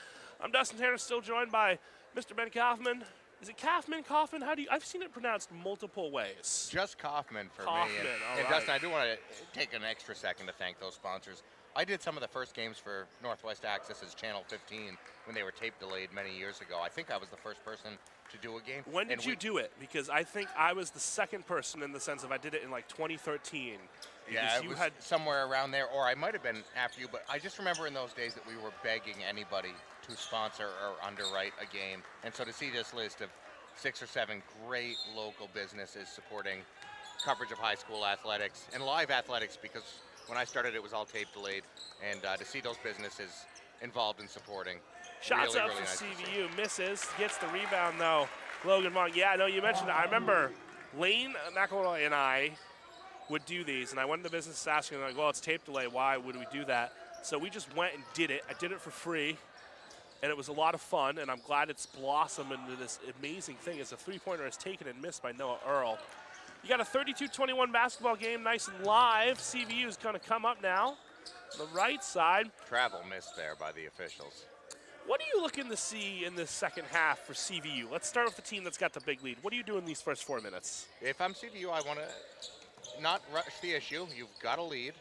I'm Dustin Tanner, still joined by Mr. Ben Kaufman. Is it Kaufman? Kaufman? I've seen it pronounced multiple ways. Just Kaufman for Kaufman, me. all And right. Dustin, I do want to take an extra second to thank those sponsors. I did some of the first games for Northwest Access's Channel 15 when they were tape delayed many years ago. I think I was the first person to do a game. When did you do it? Because I think I was the second person in the sense of I did it in like 2013. Yeah, it you was had somewhere around there, or I might have been after you, but I just remember in those days that we were begging anybody to sponsor or underwrite a game. And so to see this list of 6 or 7 great local businesses supporting coverage of high school athletics and live athletics, because when I started it was all tape delayed, and to see those businesses involved in supporting. shots really, up really for nice to see. CVU, misses, gets the rebound though. Logan Vaughn, yeah, no, you mentioned it. I remember Lane McElroy and I would do these, and I went into business asking, like, well, it's tape delay, why would we do that? So we just went and did it. I did it for free, and it was a lot of fun, and I'm glad it's blossomed into this amazing thing as a three-pointer is taken and missed by Noah Earl. You got a 32-21 basketball game, nice and live. CVU is going to come up now. The right side. Travel missed there by the officials. What are you looking to see in this second half for CVU? Let's start with the team that's got the big lead. What do you do in these first 4 minutes? If I'm CVU, I want to not rush the issue. You've got a lead.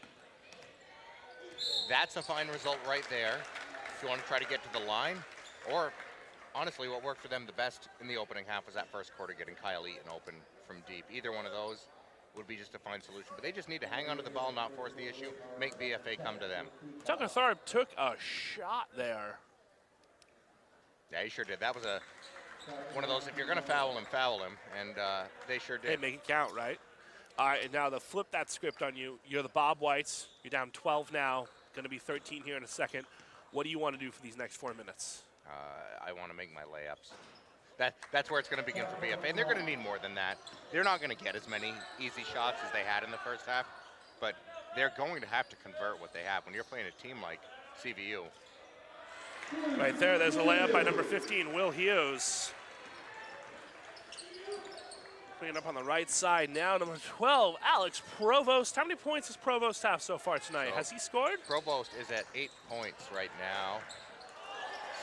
That's a fine result right there. If you want to try to get to the line, or honestly, what worked for them the best in the opening half was that first quarter, getting Kyle Eaton open from deep. Either one of those would be just a fine solution. But they just need to hang onto the ball, not force the issue, make BFA come to them. Tucker Tharp took a shot there. Yeah, he sure did. That was one of those, if you're going to foul him, and they sure did. Hey, make it count, right? All right, and now to flip that script on you, you're the Bobwhites. You're down 12 now, going to be 13 here in a second. What do you want to do for these next 4 minutes? I want to make my layups. That's where it's going to begin for BFA, and they're going to need more than that. They're not going to get as many easy shots as they had in the first half, but they're going to have to convert what they have when you're playing a team like CVU. Right there, there's a layup by number 15, Will Hughes. Putting it up on the right side now, number 12, Alex Provost. How many points does Provost have so far tonight? So Has he scored? Provost is at 8 points right now.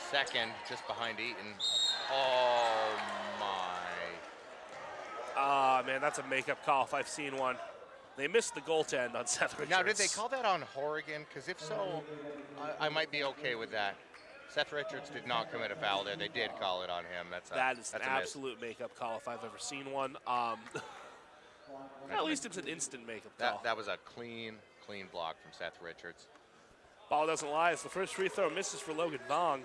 Second, just behind Eaton. Oh, my. Ah, man, that's a makeup call if I've seen one. They missed the goaltend on Seth Richards. Now, did they call that on Horrigan? Because if so, I might be okay with that. Seth Richards did not commit a foul there. They did call it on him. That is an that's a miss. absolute makeup call if I've ever seen one. At least it's an instant makeup call. That was a clean block from Seth Richards. Ball doesn't lie. It's the first free throw misses for Logan Vong.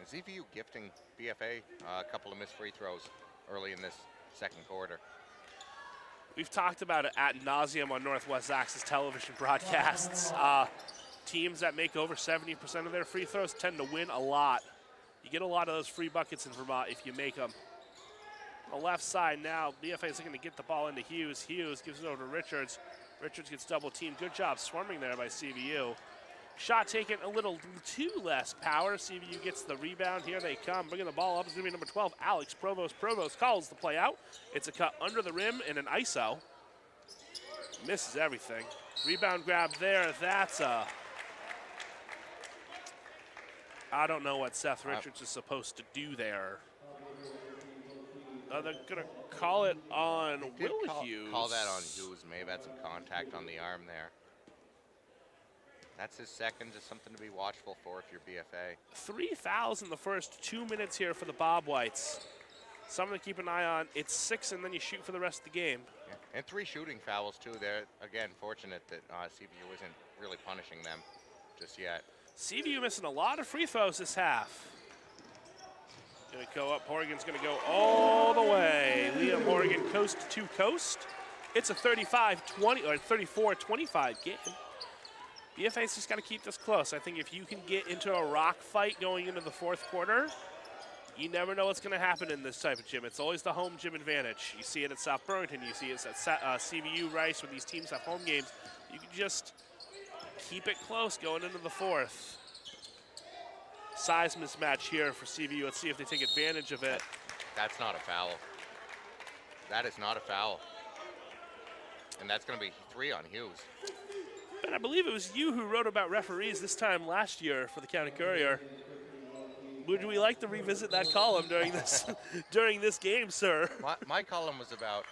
And ZVU gifting BFA a couple of missed free throws early in this second quarter. We've talked about it ad nauseum on Northwest Access television broadcasts. Teams that make over 70% of their free throws tend to win a lot. You get a lot of those free buckets in Vermont if you make them. On the left side now, BFA is looking to get the ball into Hughes. Hughes gives it over to Richards. Richards gets double teamed. Good job swarming there by CVU. Shot taken a little too less power. CVU gets the rebound. Here they come. Bringing the ball up is going to be number 12, Alex Provost. Provost calls the play out. It's a cut under the rim and an ISO. Misses everything. Rebound grab there. That's a... I don't know what Seth Richards is supposed to do there. They're going to call it on Will Hughes. Call that on Hughes. May have had some contact on the arm there. That's his second, just something to be watchful for if you're BFA. 3 fouls in the first 2 minutes here for the Bobwhites. Something to keep an eye on. It's 6, and then you shoot for the rest of the game. Yeah. And 3 shooting fouls, too. They're, again, fortunate that CVU isn't really punishing them just yet. CVU missing a lot of free throws this half. Going to go up. Horrigan's going to go all the way. Liam Horrigan coast to coast. it's a 35-20 or 34-25 game. BFA's just got to keep this close. I think if you can get into a rock fight going into the fourth quarter, you never know what's going to happen in this type of gym. It's always the home gym advantage. You see it at South Burlington. You see it at CVU Rice when these teams have home games. You can just keep it close going into the fourth. Size mismatch here for CVU. Let's see if they take advantage of it. That's not a foul. That is not a foul. And that's going to be 3 on Hughes. And I believe it was you who wrote about referees this time last year for the County Courier. Would we like to revisit that column during this during this game, sir? My column was about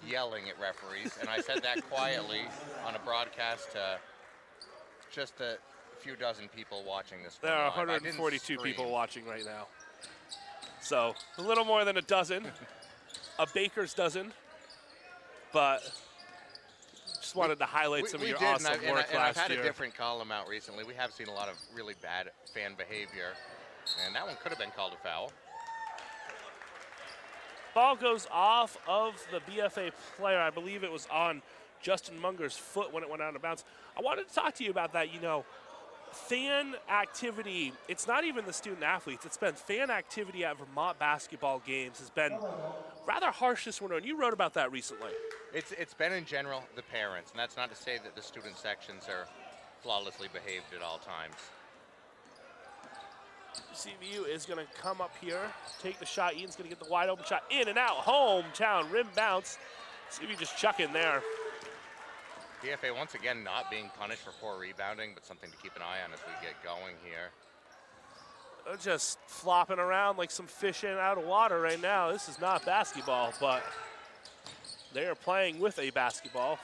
yelling at referees, and I said that quietly on a broadcast to just a few dozen people watching this. There are 142 people watching right now. So a little more than a dozen, a baker's dozen, but just wanted to highlight some of your awesome work last year. And I've had a different column out recently. We have seen a lot of really bad fan behavior, and that one could have been called a foul. Ball goes off of the BFA player. I believe it was on Justin Munger's foot when it went out of bounds. I wanted to talk to you about that. You know, fan activity, it's not even the student athletes. It's been fan activity at Vermont basketball games has been rather harsh this winter, and you wrote about that recently. It's been in general the parents, and that's not to say that the student sections are flawlessly behaved at all times. CVU is going to come up here, take the shot. Ian's going to get the wide open shot in and out. Hometown rim bounce. CVU just chuck in there. BFA once again not being punished for poor rebounding, but something to keep an eye on as we get going here. They're just flopping around like some fish in and out of water right now. This is not basketball, but they are playing with a basketball.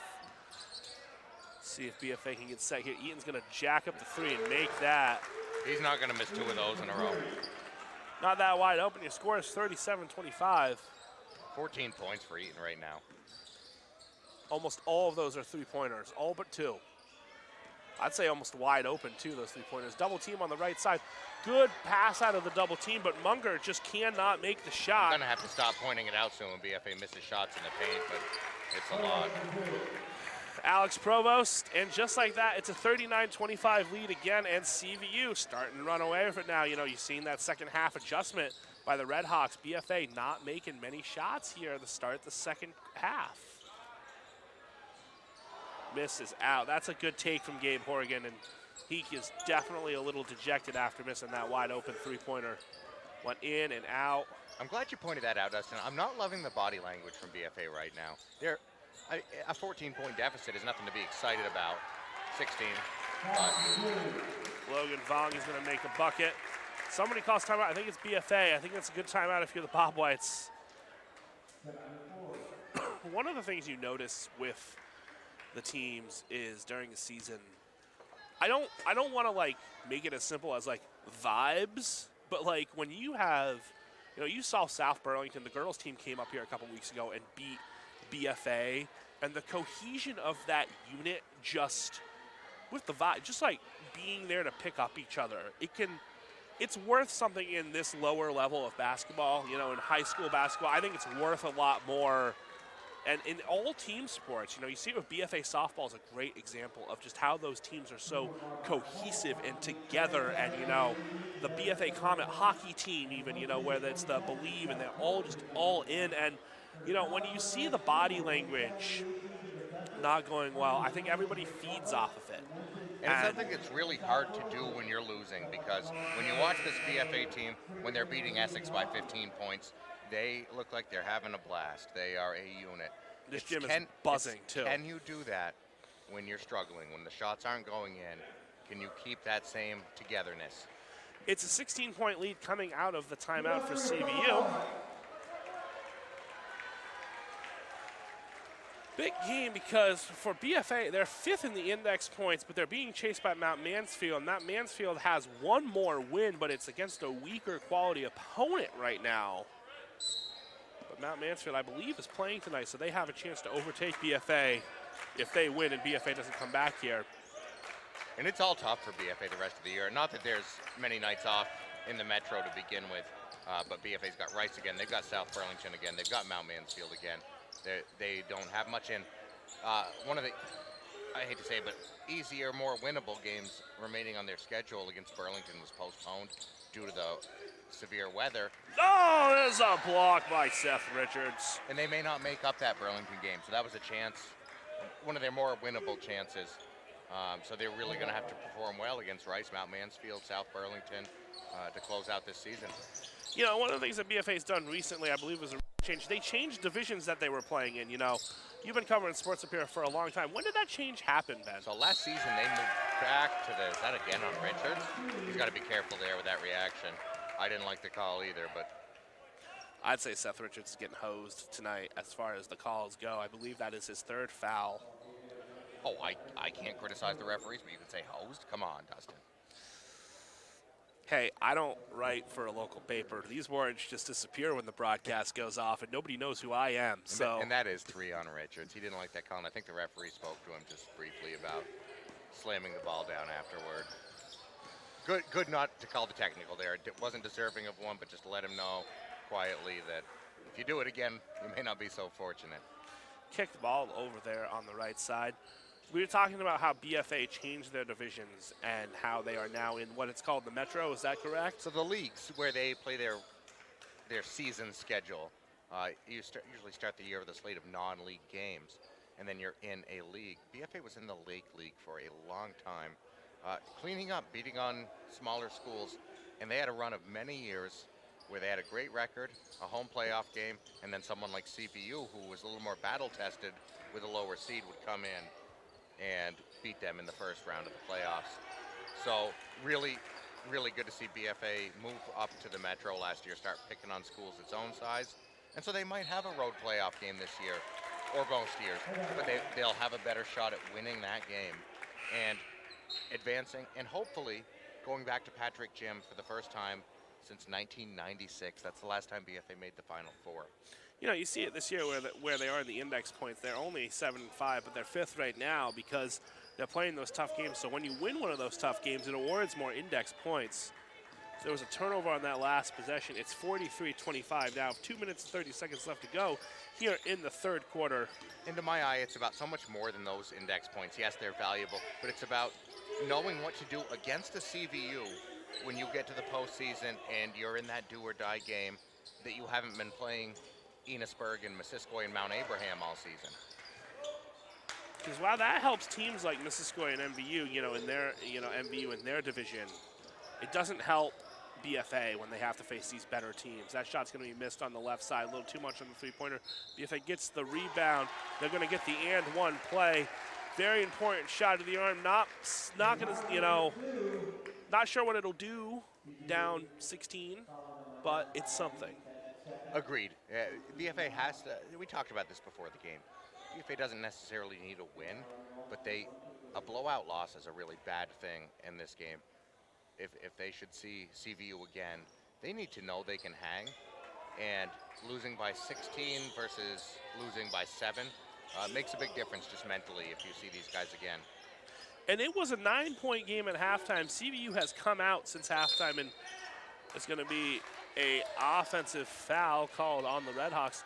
Let's see if BFA can get set here. Eaton's going to jack up the three and make that. He's not going to miss 2 of those in a row. Not that wide open. Your score is 37-25. 14 points for Eaton right now. Almost all of those are three-pointers, all but 2. I'd say almost wide open, too, those three-pointers. Double team on the right side. Good pass out of the double team, but Munger just cannot make the shot. I'm going to have to stop pointing it out soon when BFA misses shots in the paint, but it's a lot. Alex Provost, and just like that, it's a 39-25 lead again, and CVU starting to run away with it now. You know, you've seen that second half adjustment by the Red Hawks. BFA not making many shots here to start the second half. Misses out. That's a good take from Gabe Horrigan, and he is definitely a little dejected after missing that wide open three-pointer. Went in and out. I'm glad you pointed that out, Dustin. I'm not loving the body language from BFA right now. A 14-point deficit is nothing to be excited about. 16. But Logan Vong is going to make a bucket. Somebody calls timeout. I think it's BFA. I think that's a good timeout if you're the Bobwhites. One of the things you notice with the teams is during the season, I don't want to like make it as simple as like vibes, but like when you have, you know, you saw South Burlington, the girls team came up here a couple weeks ago and beat BFA, and the cohesion of that unit just with the vibe, just like being there to pick up each other, it's worth something in this lower level of basketball. You know, in high school basketball, I think it's worth a lot more. And in all team sports, you know, you see it with BFA softball is a great example of just how those teams are so cohesive and together. And, you know, the BFA Comet hockey team even, you know, where it's the Believe and they're all just all in. And, you know, when you see the body language not going well, I think everybody feeds off of it. And it's something that's really hard to do when you're losing, because when you watch this BFA team, when they're beating Essex by 15 points, they look like they're having a blast. They are a unit. This gym is buzzing, too. Can you do that when you're struggling, when the shots aren't going in? Can you keep that same togetherness? It's a 16-point lead coming out of the timeout for CVU. Big game because for BFA, they're 5th in the index points, but they're being chased by Mount Mansfield. And that Mansfield has one more win, but it's against a weaker quality opponent right now. But Mount Mansfield, I believe, is playing tonight, so they have a chance to overtake BFA if they win and BFA doesn't come back here. And it's all tough for BFA the rest of the year. Not that there's many nights off in the Metro to begin with, but BFA's got Rice again. They've got South Burlington again. They've got Mount Mansfield again. They don't have much in. One of the, I hate to say it, but easier, more winnable games remaining on their schedule against Burlington was postponed due to the severe weather. Oh, there's a block by Seth Richards. And they may not make up that Burlington game, so that was a chance, one of their more winnable chances. So they're really going to have to perform well against Rice, Mount Mansfield, South Burlington to close out this season. You know, one of the things that BFA's done recently, I believe, was a change. They changed divisions that they were playing in. You know, you've been covering sports up here for a long time. When did that change happen, Ben? So last season they moved back to the, is that again on Richards? He's got to be careful there with that reaction. I didn't like the call either, but. I'd say Seth Richards is getting hosed tonight as far as the calls go. I believe that is his third foul. Oh, I can't criticize the referees, but you can say hosed? Come on, Dustin. Hey, I don't write for a local paper. These warrants just disappear when the broadcast goes off, and nobody knows who I am. And that is 3 on Richards. He didn't like that call, and I think the referee spoke to him just briefly about slamming the ball down afterward. Good not to call the technical there. It wasn't deserving of one, but just let him know quietly that if you do it again, you may not be so fortunate. Kick the ball over there on the right side. We were talking about how BFA changed their divisions and how they are now in what it's called the Metro. Is that correct? So the leagues where they play their season schedule, you usually start the year with a slate of non-league games, and then you're in a league. BFA was in the Lake League for a long time, cleaning up, beating on smaller schools, and they had a run of many years where they had a great record, a home playoff game, and then someone like CVU, who was a little more battle-tested with a lower seed, would come in and beat them in the first round of the playoffs. So really, really good to see BFA move up to the Metro last year, start picking on schools its own size. And so they might have a road playoff game this year, or most years, but they'll have a better shot at winning that game and advancing, and hopefully going back to Patrick Gym for the first time since 1996. That's the last time BFA made the Final Four. You know, you see it this year where they are in the index points. They're only 7-5, but they're 5th right now because they're playing those tough games. So when you win one of those tough games, it awards more index points. So there was a turnover on that last possession. It's 43-25 now. 2 minutes and 30 seconds left to go here in the third quarter. Into my eye, it's about so much more than those index points. Yes, they're valuable, but it's about knowing what to do against a CVU when you get to the postseason and you're in that do-or-die game that you haven't been playing Enosburg and Missisquoi and Mount Abraham all season. Because while that helps teams like Missisquoi and MVU, MVU in their division, it doesn't help BFA when they have to face these better teams. That shot's going to be missed on the left side, a little too much on the three-pointer. BFA gets the rebound. They're going to get the and one play. Very important shot to the arm. Not going to, not sure what it'll do down 16, but it's something. Agreed. BFA has to, we talked about this before the game. BFA doesn't necessarily need a win, but a blowout loss is a really bad thing in this game. If they should see CVU again, they need to know they can hang, and losing by 16 versus losing by 7 makes a big difference just mentally if you see these guys again. And it was a 9-point game at halftime. CVU has come out since halftime, and it's going to be a offensive foul called on the Redhawks.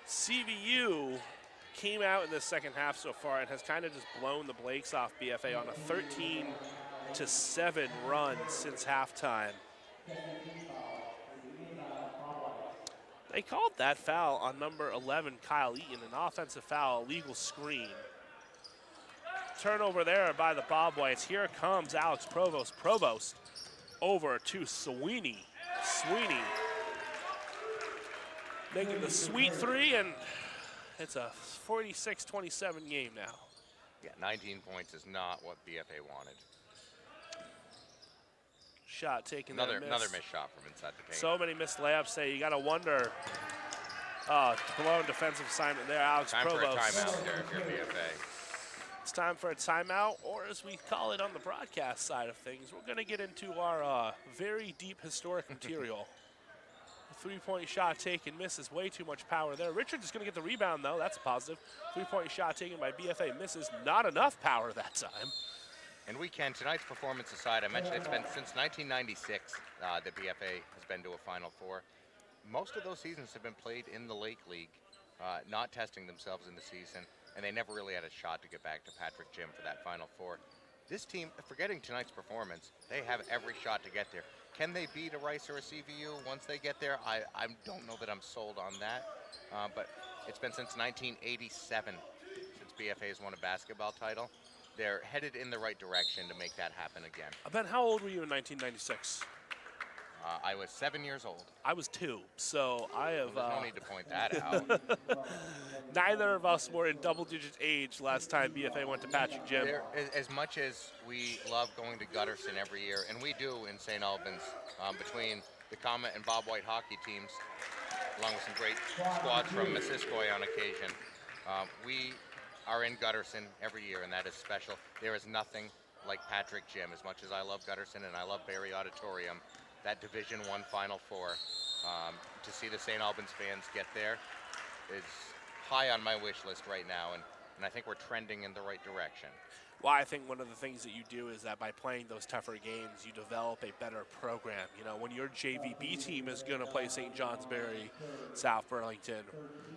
CVU came out in the second half so far and has kind of just blown the Blakes off BFA on a 13-7 run since halftime. They called that foul on number 11, Kyle Eaton, an offensive foul, illegal screen. Turnover there by the Bobwhites. Here comes Alex Provost. Provost over to Sweeney. Sweeney making the sweet three, and it's a 46-27 game now. Yeah, 19 points is not what BFA wanted. Shot taken. Another missed shot from inside the paint. So many missed layups. Say you got to wonder. Blown defensive assignment there, Alex Provost. Time for a timeout there if you're BFA. It's time for a timeout, or as we call it on the broadcast side of things, we're going to get into our very deep historic material. The three-point shot taken, misses, way too much power there. Richards is going to get the rebound, though. That's positive. Three-point shot taken by BFA, misses, not enough power that time. And tonight's performance aside, I mentioned it's been since 1996 that BFA has been to a Final Four. Most of those seasons have been played in the Lake League. not testing themselves in the season, and they never really had a shot to get back to Patrick Gym for that Final Four. This team, forgetting tonight's performance, they have every shot to get there. Can they beat a Rice or a CVU once they get there? I don't know that I'm sold on that, but it's been since 1987 since BFA has won a basketball title. They're headed in the right direction to make that happen again. Ben, how old were you in 1996? I was 7 years old. I was 2, so I have... Well, there's no need to point that out. Neither of us were in double-digit age last time BFA went to Patrick Gym. As much as we love going to Gutterson every year, and we do in St. Albans, between the Comet and Bobwhite hockey teams, along with some great squads from Missisquoi on occasion, we are in Gutterson every year, and that is special. There is nothing like Patrick Gym. As much as I love Gutterson and I love Barry Auditorium, that Division I Final Four, to see the St. Albans fans get there is high on my wish list right now, and I think we're trending in the right direction. Well, I think one of the things that you do is that by playing those tougher games, you develop a better program. You know, when your JVB team is going to play St. Johnsbury, South Burlington,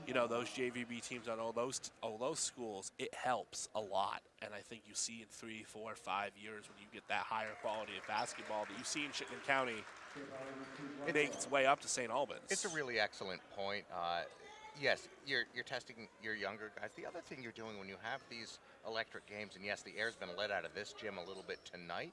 you know, those JVB teams on all those schools, it helps a lot. And I think you see in 3, 4, 5 years when you get that higher quality of basketball that you see in Chittenden County, it makes its way up to St. Albans. It's a really excellent point. Yes, you're testing your younger guys. The other thing you're doing when you have these electric games, and yes, the air's been let out of this gym a little bit tonight,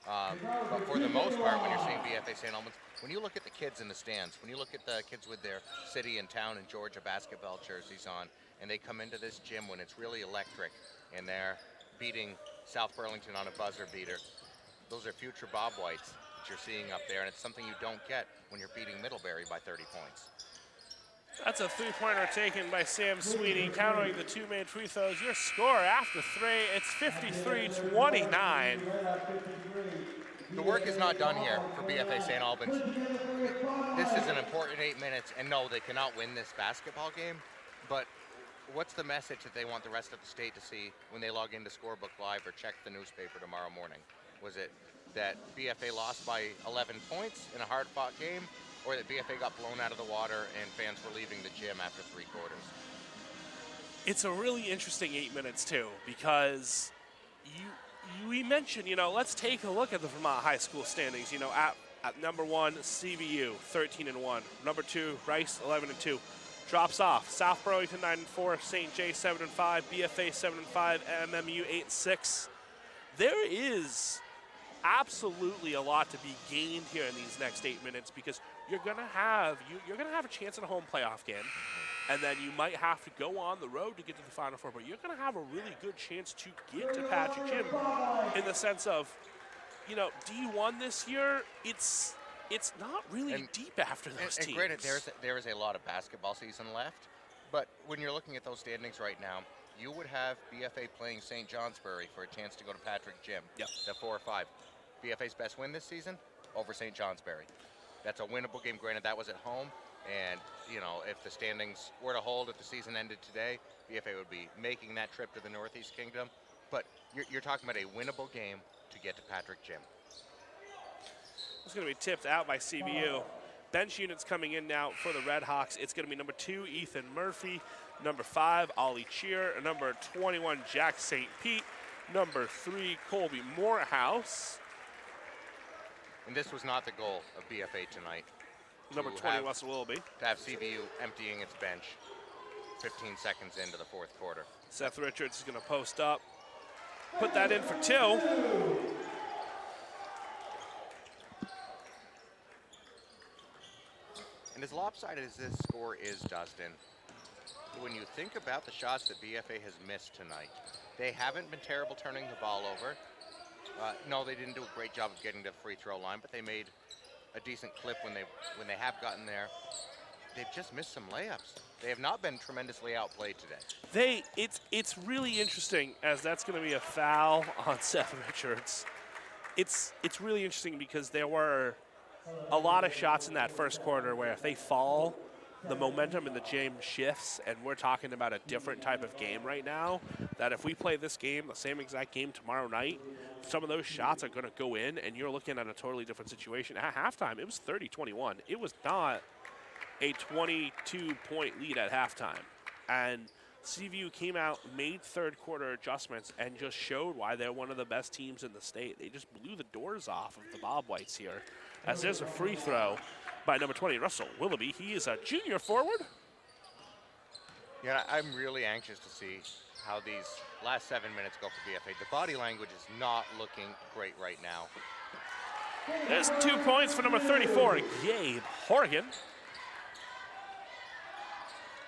but for the most part, when you're seeing BFA St. Albans, when you look at the kids in the stands, when you look at the kids with their city and town and Georgia basketball jerseys on, and they come into this gym when it's really electric, and they're beating South Burlington on a buzzer beater, those are future Bobwhites that you're seeing up there, and it's something you don't get when you're beating Middlebury by 30 points. That's a three-pointer taken by Sam Sweeney, countering the 2 made free throws. Your score after 3, it's 53-29. The work is not done here for BFA St. Albans. This is an important 8 minutes, and no, they cannot win this basketball game, but what's the message that they want the rest of the state to see when they log into Scorebook Live or check the newspaper tomorrow morning? Was it that BFA lost by 11 points in a hard-fought game, or that BFA got blown out of the water and fans were leaving the gym after 3 quarters? It's a really interesting 8 minutes, too, because we mentioned, you know, let's take a look at the Vermont High School standings. You know, at number 1, CVU, 13-1. Number 2, Rice, 11-2. Drops off. South Burlington, 9-4. St. J, 7-5. BFA, 7-5. MMU, 8-6. There is absolutely a lot to be gained here in these next 8 minutes, because you're gonna have a chance at a home playoff game, and then you might have to go on the road to get to the Final Four, but you're gonna have a really good chance to get to Patrick Gym in the sense of, you know, D1 this year, it's not really deep after those teams. And granted, there is a lot of basketball season left, but when you're looking at those standings right now, you would have BFA playing St. Johnsbury for a chance to go to Patrick Gym. Yep. The 4 or 5. BFA's best win this season over St. Johnsbury. That's a winnable game. Granted, that was at home, and you know, if the standings were to hold, if the season ended today, BFA would be making that trip to the Northeast Kingdom. But you're talking about a winnable game to get to Patrick Gym. It's going to be tipped out by CVU. Bench units coming in now for the Red Hawks. It's going to be number 2, Ethan Murphy. Number 5, Ollie Cheer. Number 21, Jack St. Pete. Number 3, Colby Morehouse. And this was not the goal of BFA tonight. Number 20, Russell Willoughby. To have CVU emptying its bench 15 seconds into the 4th quarter. Seth Richards is going to post up. Put that in for 2. And as lopsided as this score is, Dustin, when you think about the shots that BFA has missed tonight, they haven't been terrible turning the ball over. No, they didn't do a great job of getting to the free throw line, but they made a decent clip when they have gotten there. They've just missed some layups. They have not been tremendously outplayed today. It's really interesting, as that's going to be a foul on Seth Richards. It's really interesting because there were a lot of shots in that first quarter where if they fall, the momentum in the game shifts, and we're talking about a different type of game right now, that if we play this game, the same exact game tomorrow night, some of those shots are going to go in, and you're looking at a totally different situation. At halftime, it was 30-21. It was not a 22-point lead at halftime. And CVU came out, made third quarter adjustments, and just showed why they're one of the best teams in the state. They just blew the doors off of the Bobwhites here. As there's a free throw by number 20, Russell Willoughby. He is a junior forward. Yeah, I'm really anxious to see how these last 7 minutes go for BFA. The body language is not looking great right now. There's 2 points for number 34, Gabe Horgan.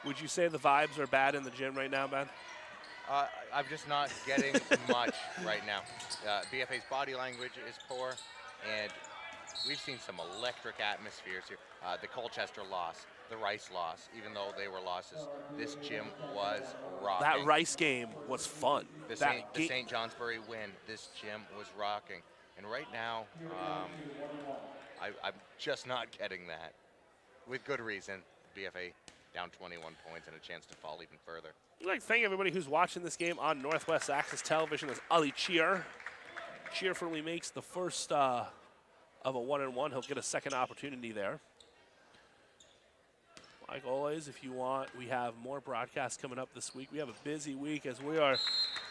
Would you say the vibes are bad in the gym right now, Ben? I'm just not getting much right now. BFA's body language is poor, and we've seen some electric atmospheres here. The Colchester loss, the Rice loss, even though they were losses, this gym was rocking. That Rice game was fun. The St. Johnsbury win, this gym was rocking. And right now, I'm just not getting that. With good reason, BFA down 21 points and a chance to fall even further. I'd like to thank everybody who's watching this game on Northwest Access Television as Ali Cheer cheerfully makes the first of a 1-and-1. He'll get a second opportunity there. Like always, if you want, we have more broadcasts coming up this week. We have a busy week as we are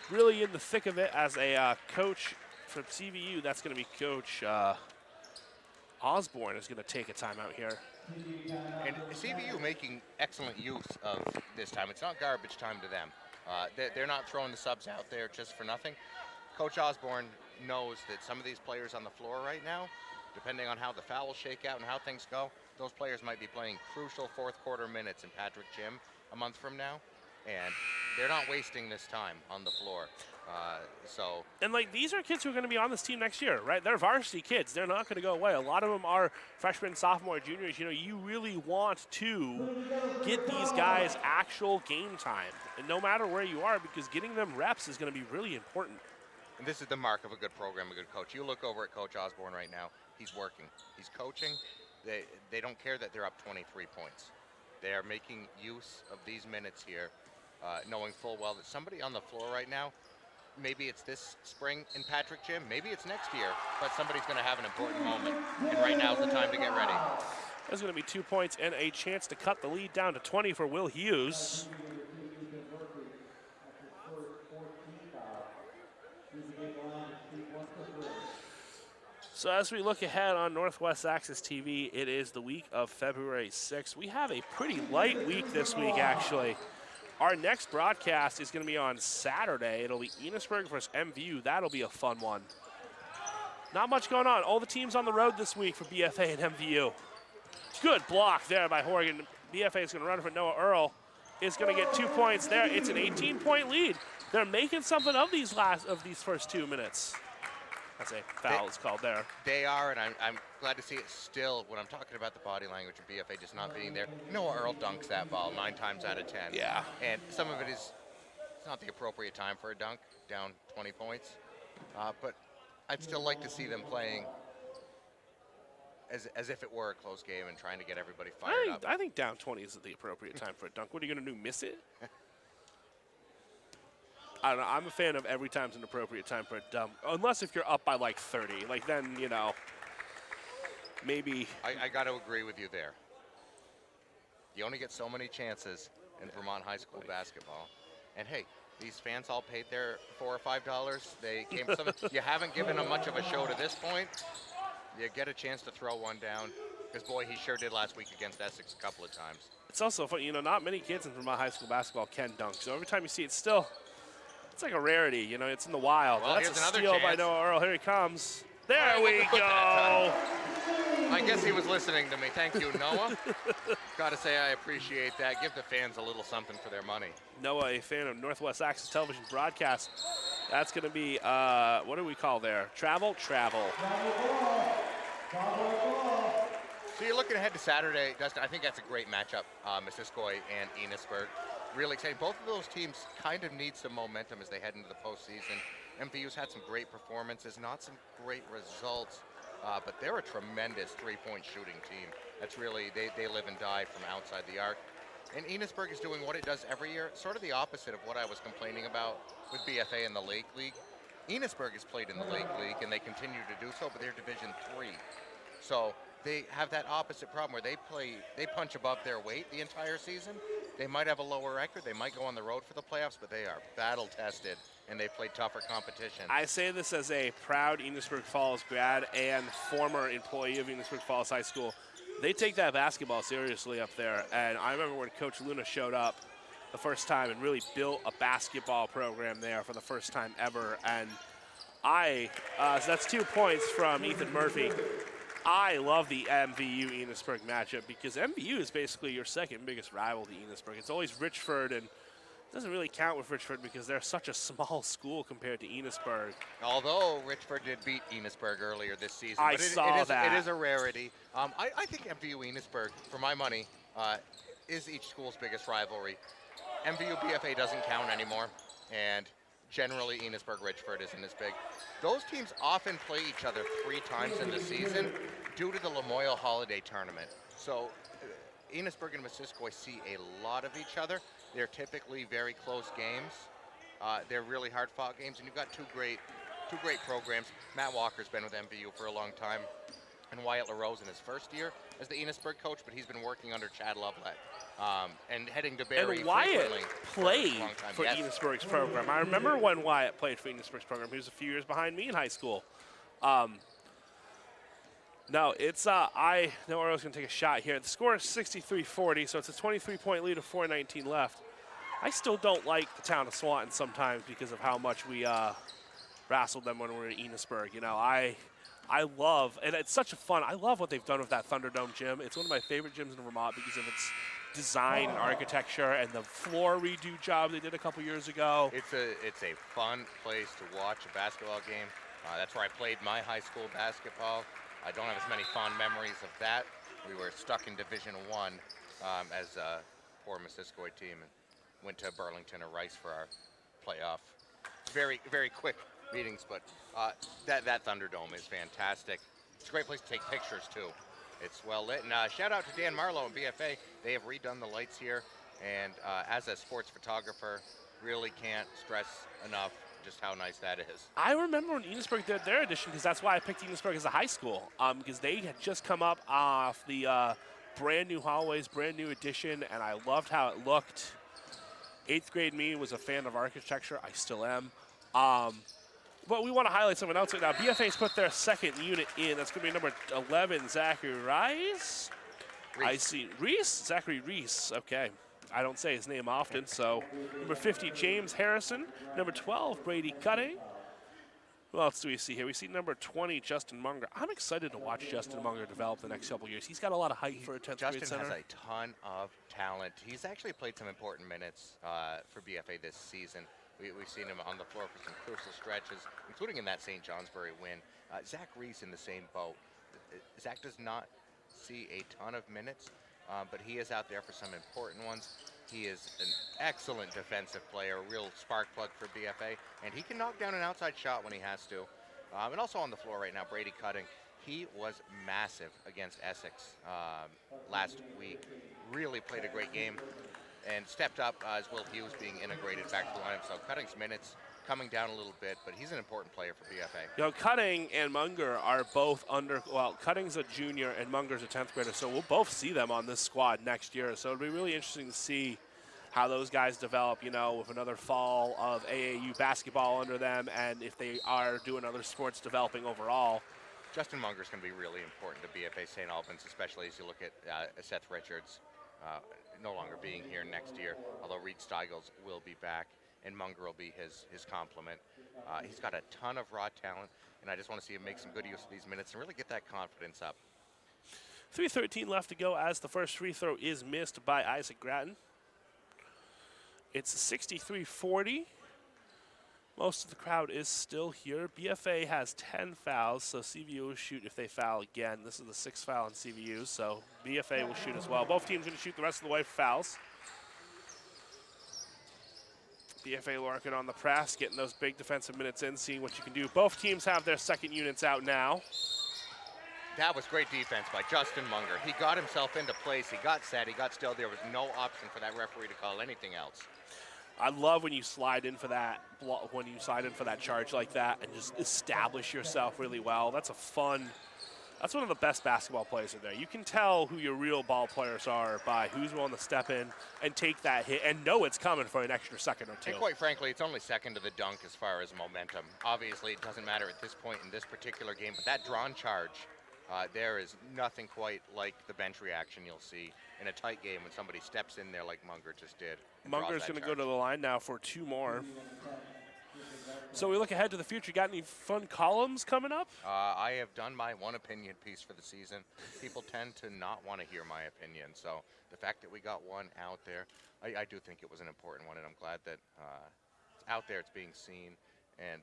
really in the thick of it as a coach from CVU. That's going to be Coach Osborne is going to take a timeout here. And CVU making excellent use of this time. It's not garbage time to them. They're not throwing the subs out there just for nothing. Coach Osborne knows that some of these players on the floor right now, depending on how the fouls shake out and how things go, those players might be playing crucial fourth quarter minutes in Patrick Gym a month from now. And they're not wasting this time on the floor. And like these are kids who are going to be on this team next year, right? They're varsity kids. They're not going to go away. A lot of them are freshmen, sophomore, juniors. You know, you really want to get these guys actual game time, and no matter where you are, because getting them reps is going to be really important. And this is the mark of a good program, a good coach. You look over at Coach Osborne right now. He's working. He's coaching. They don't care that they're up 23 points. They are making use of these minutes here, knowing full well that somebody on the floor right now, maybe it's this spring in Patrick Gym, maybe it's next year, but somebody's going to have an important moment. And right now is the time to get ready. There's going to be 2 points and a chance to cut the lead down to 20 for Will Hughes. So as we look ahead on Northwest Access TV, it is the week of February 6th. We have a pretty light week this week, actually. Our next broadcast is going to be on Saturday. It'll be Enosburg versus MVU. That'll be a fun one. Not much going on. All the teams on the road this week for BFA and MVU. Good block there by Horgan. BFA is going to run for Noah Earl. Is going to get 2 points there. It's an 18-point lead. They're making something of these first 2 minutes. That's a foul is called there. They are, and I'm glad to see it still when I'm talking about the body language of BFA just not being there. Noah Earl dunks that ball 9 times out of 10. Yeah. And some of it is it's not the appropriate time for a dunk, down 20 points. But I'd still like to see them playing as if it were a close game and trying to get everybody fired up. I think down 20 is the appropriate time for a dunk. What are you going to do, miss it? I don't know. I'm a fan of every time's an appropriate time for a dunk, unless if you're up by like 30. Like then, you know, maybe. I got to agree with you there. You only get so many chances in Vermont high school basketball. And hey, these fans all paid their $4 or $5. They came. You haven't given them much of a show to this point. You get a chance to throw one down, because boy, he sure did last week against Essex a couple of times. It's also fun, you know, not many kids in Vermont high school basketball can dunk. So every time you see it, still. It's like a rarity, you know, it's in the wild. Well, that's a steal by Noah Earl. Here he comes. There we go. I guess he was listening to me. Thank you, Noah. Got to say I appreciate that. Give the fans a little something for their money. Noah, a fan of Northwest Access Television broadcast. That's going to be, what do we call there? Travel. So you're looking ahead to Saturday, Dustin. I think that's a great matchup, Missisquoi and Enosburg. Really exciting. Both of those teams kind of need some momentum as they head into the postseason. MVU's had some great performances, not some great results, but they're a tremendous three-point shooting team. That's really, they live and die from outside the arc. And Enosburg is doing what it does every year, sort of the opposite of what I was complaining about with BFA in the Lake League. Enosburg has played in the Lake League, and they continue to do so, but they're Division III. So they have that opposite problem where they punch above their weight the entire season, They might have a lower record. They might go on the road for the playoffs, but they are battle-tested, and they play tougher competition. I say this as a proud Enosburg Falls grad and former employee of Enosburg Falls High School. They take that basketball seriously up there, and I remember when Coach Luna showed up the first time and really built a basketball program there for the first time ever. And so that's 2 points from Ethan Murphy. I love the MVU Enosburg matchup because MVU is basically your second biggest rival to Enosburg. It's always Richford, and it doesn't really count with Richford because they're such a small school compared to Enosburg. Although Richford did beat Enosburg earlier this season. I saw that. It is a rarity. I think MVU Enosburg, for my money, is each school's biggest rivalry. MVU BFA doesn't count anymore, and generally Enosburg Richford isn't as big. Those teams often play each other 3 times in the season due to the Lamoille Holiday Tournament. So Enosburg and Missisquoi see a lot of each other. They're typically very close games. They're really hard-fought games, and you've got two great programs. Matt Walker's been with MVU for a long time, and Wyatt LaRose in his first year as the Enosburg coach, but he's been working under Chad Lovelet and heading to Barrie And Wyatt frequently played for a long time. for Yes. Enosburg's program. I remember when Wyatt played for Enosburg's program. He was a few years behind me in high school. No, it's I know I was going to take a shot here. The score is 63-40, so it's a 23-point lead with 4:19 left. I still don't like the town of Swanton sometimes because of how much we wrestled them when we were in Enosburg. You know, I love, and it's such a fun, I love what they've done with that Thunderdome gym. It's one of my favorite gyms in Vermont because of its design and architecture and the floor redo job they did a couple years ago. It's a fun place to watch a basketball game. That's where I played my high school basketball. I don't have as many fond memories of that. We were stuck in Division I as a poor Missisquoi team and went to Burlington or Rice for our playoff. Very, very quick meetings, but that Thunderdome is fantastic. It's a great place to take pictures, too. It's well lit. And shout out to Dan Marlowe and BFA. They have redone the lights here. And as a sports photographer, really can't stress enough just how nice that is. I remember when Enosburg did their edition because that's why I picked Enosburg as a high school because they had just come up off the brand new hallways, brand new addition, and I loved how it looked. 8th grade me was a fan of architecture. I still am. But we want to highlight someone else right now. BFA's put their second unit in. That's going to be number 11, Zachary Rice. I see. Reese? Zachary Reese. Okay. I don't say his name often, so number 50, James Harrison. Number 12, Brady Cutting. Who else do we see here? We see number 20, Justin Munger. I'm excited to watch Justin Munger develop the next couple years. He's got a lot of height for a 10th grade center. Justin has a ton of talent. He's actually played some important minutes for BFA this season. We've seen him on the floor for some crucial stretches, including in that St. Johnsbury win. Zach Reese in the same boat. Zach does not see a ton of minutes, but he is out there for some important ones. He is an excellent defensive player, a real spark plug for BFA, and he can knock down an outside shot when he has to. And also on the floor right now, Brady Cutting. He was massive against Essex last week. Really played a great game and stepped up as Will Hughes being integrated back to the lineup. So Cutting's minutes coming down a little bit, but he's an important player for BFA. You know, Cutting and Munger are both Cutting's a junior and Munger's a 10th grader, so we'll both see them on this squad next year. So it'll be really interesting to see how those guys develop, you know, with another fall of AAU basketball under them and if they are doing other sports developing overall. Justin Munger's going to be really important to BFA St. Albans, especially as you look at Seth Richards no longer being here next year, although Reed Steigels will be back. And Munger will be his complement. He's got a ton of raw talent, and I just want to see him make some good use of these minutes and really get that confidence up. 3:13 left to go as the first free throw is missed by Isaac Gratton. It's 63-40. Most of the crowd is still here. BFA has 10 fouls, so CVU will shoot if they foul again. This is the 6th foul on CVU, so BFA will shoot as well. Both teams going to shoot the rest of the way for fouls. BFA working on the press, getting those big defensive minutes in, seeing what you can do. Both teams have their second units out now. That was great defense by Justin Munger. He got himself into place. He got set. He got still. There was no option for that referee to call anything else. I love when you slide in for that charge like that and just establish yourself really well. That's a fun That's one of the best basketball players in there. You can tell who your real ball players are by who's willing to step in and take that hit and know it's coming for an extra second or two. And quite frankly, it's only second to the dunk as far as momentum. Obviously, it doesn't matter at this point in this particular game, but that drawn charge, there is nothing quite like the bench reaction you'll see in a tight game when somebody steps in there like Munger just did. Munger's going to go to the line now for 2 more. So we look ahead to the future. Got any fun columns coming up? I have done my one opinion piece for the season. People tend to not want to hear my opinion, so the fact that we got one out there, I do think it was an important one, and I'm glad that it's out there, it's being seen, and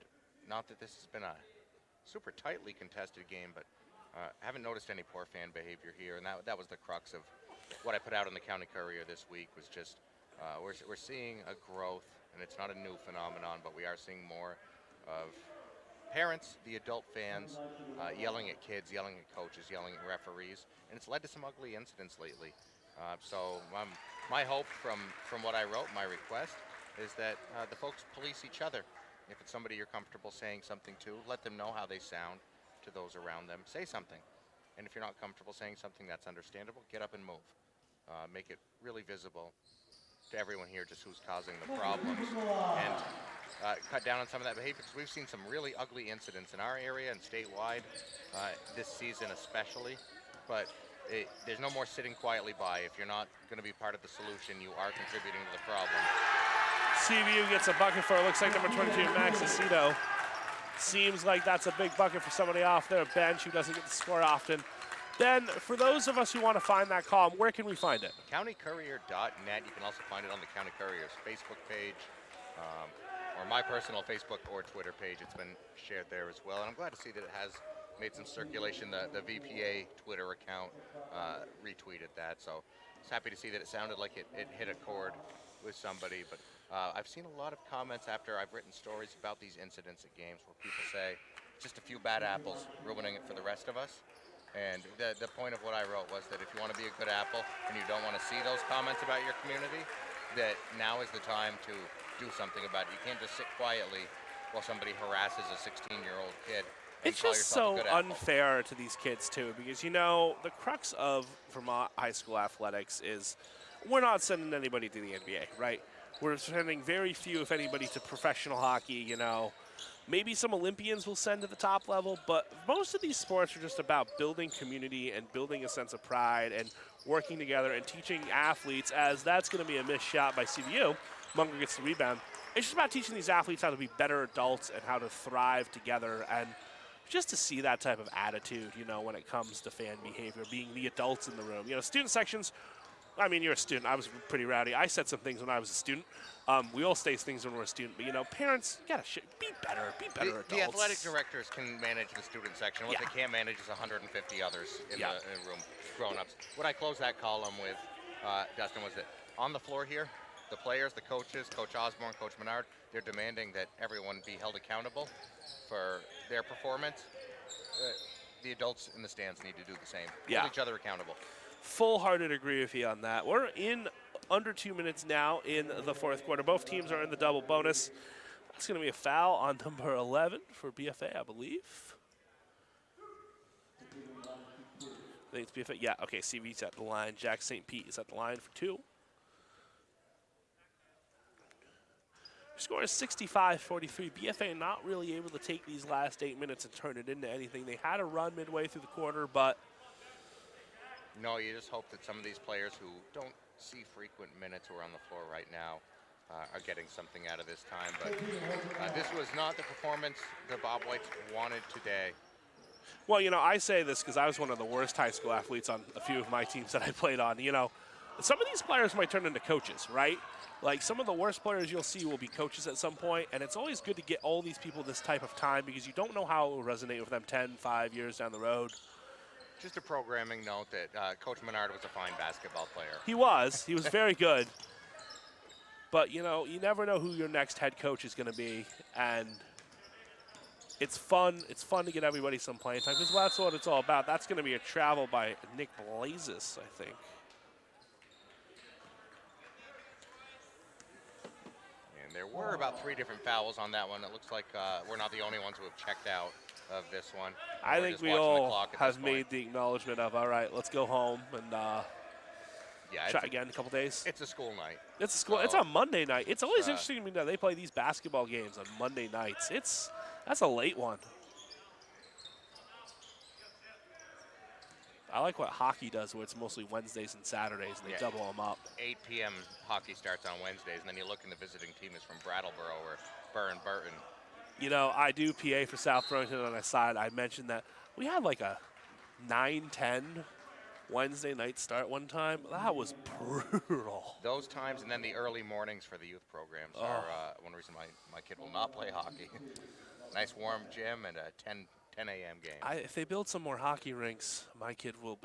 not that this has been a super tightly contested game, but I haven't noticed any poor fan behavior here, and that was the crux of what I put out in the County Courier this week, was just we're seeing a growth, and it's not a new phenomenon, but we are seeing more of parents, the adult fans, yelling at kids, yelling at coaches, yelling at referees, and it's led to some ugly incidents lately. So my hope from what I wrote, my request, is that the folks police each other. If it's somebody you're comfortable saying something to, let them know how they sound to those around them. Say something. And if you're not comfortable saying something that's understandable, get up and move. Make it really visible to everyone here just who's causing the problems. And cut down on some of that behavior, because we've seen some really ugly incidents in our area and statewide this season especially. But there's no more sitting quietly by. If you're not going to be part of the solution, you are contributing to the problem. CVU gets a bucket for, it looks like number 22, Max Aceto. Seems like that's a big bucket for somebody off their bench who doesn't get to score often. Then, for those of us who want to find that column, where can we find it? CountyCourier.net. You can also find it on the County Courier's Facebook page, or my personal Facebook or Twitter page. It's been shared there as well. And I'm glad to see that it has made some circulation. The VPA Twitter account retweeted that. So I was happy to see that it sounded like it hit a chord with somebody. But I've seen a lot of comments after I've written stories about these incidents at games where people say, just a few bad apples ruining it for the rest of us. And the point of what I wrote was that if you want to be a good apple and you don't want to see those comments about your community, that now is the time to do something about it. You can't just sit quietly while somebody harasses a 16-year-old kid. It's just so unfair to these kids, too, because, you know, the crux of Vermont high school athletics is we're not sending anybody to the NBA, right? We're sending very few, if anybody, to professional hockey, you know. Maybe some Olympians will send to the top level, but most of these sports are just about building community and building a sense of pride and working together and teaching athletes, as that's going to be a missed shot by CVU. Munger gets the rebound. It's just about teaching these athletes how to be better adults and how to thrive together, and just to see that type of attitude, you know, when it comes to fan behavior, being the adults in the room. You know, student sections, I mean, you're a student. I was pretty rowdy. I said some things when I was a student. We all say things when we're a student, but, you know, parents, you gotta be better adults. The athletic directors can manage the student section. What they can't manage is 150 others in the room, grown-ups. What I closed that column with, Dustin, was that on the floor here, the players, the coaches, Coach Osborne, Coach Menard, they're demanding that everyone be held accountable for their performance. The adults in the stands need to do the same. Hold each other accountable. Full-hearted agree with you on that. We're in under 2 minutes now in the fourth quarter. Both teams are in the double bonus. That's going to be a foul on number 11 for BFA, I believe. I think it's BFA. Yeah, okay, CV's at the line. Jack St. Pete is at the line for 2. Score is 65-43. BFA not really able to take these last 8 minutes and turn it into anything. They had a run midway through the quarter, but no, you just hope that some of these players who don't see frequent minutes who are on the floor right now are getting something out of this time. But this was not the performance the Bobwhites wanted today. Well, you know, I say this because I was one of the worst high school athletes on a few of my teams that I played on. You know, some of these players might turn into coaches, right? Like, some of the worst players you'll see will be coaches at some point, and it's always good to get all these people this type of time because you don't know how it will resonate with them 10, 5 years down the road. Just a programming note that Coach Menard was a fine basketball player. He was very good. But, you know, you never know who your next head coach is going to be, and it's fun. It's fun to get everybody some playing time because that's what it's all about. That's going to be a travel by Nick Blazes, I think. And there were about 3 different fouls on that one. It looks like we're not the only ones who have checked out. of this one. I We're think just we watching the all clock at have this point. made the acknowledgement of, all right, let's go home and Yeah, try again in a couple days. it's a school night. It's a school. So, it's on Monday night. It's always uh, interesting to me that they play these basketball games on Monday nights. That's a late one. I like what hockey does, where it's mostly Wednesdays and Saturdays, and they Yeah. double them up. 8 p.m. hockey starts on Wednesdays, and then you look and the visiting team is from Brattleboro or Burton. You know, I do PA for South Burlington on the side. I mentioned that we had like a 9-10 Wednesday night start one time. That was brutal. Those times, and then the early mornings for the youth programs are one reason my kid will not play hockey. Nice warm gym and a 10 a.m. game. If they build some more hockey rinks, my kid will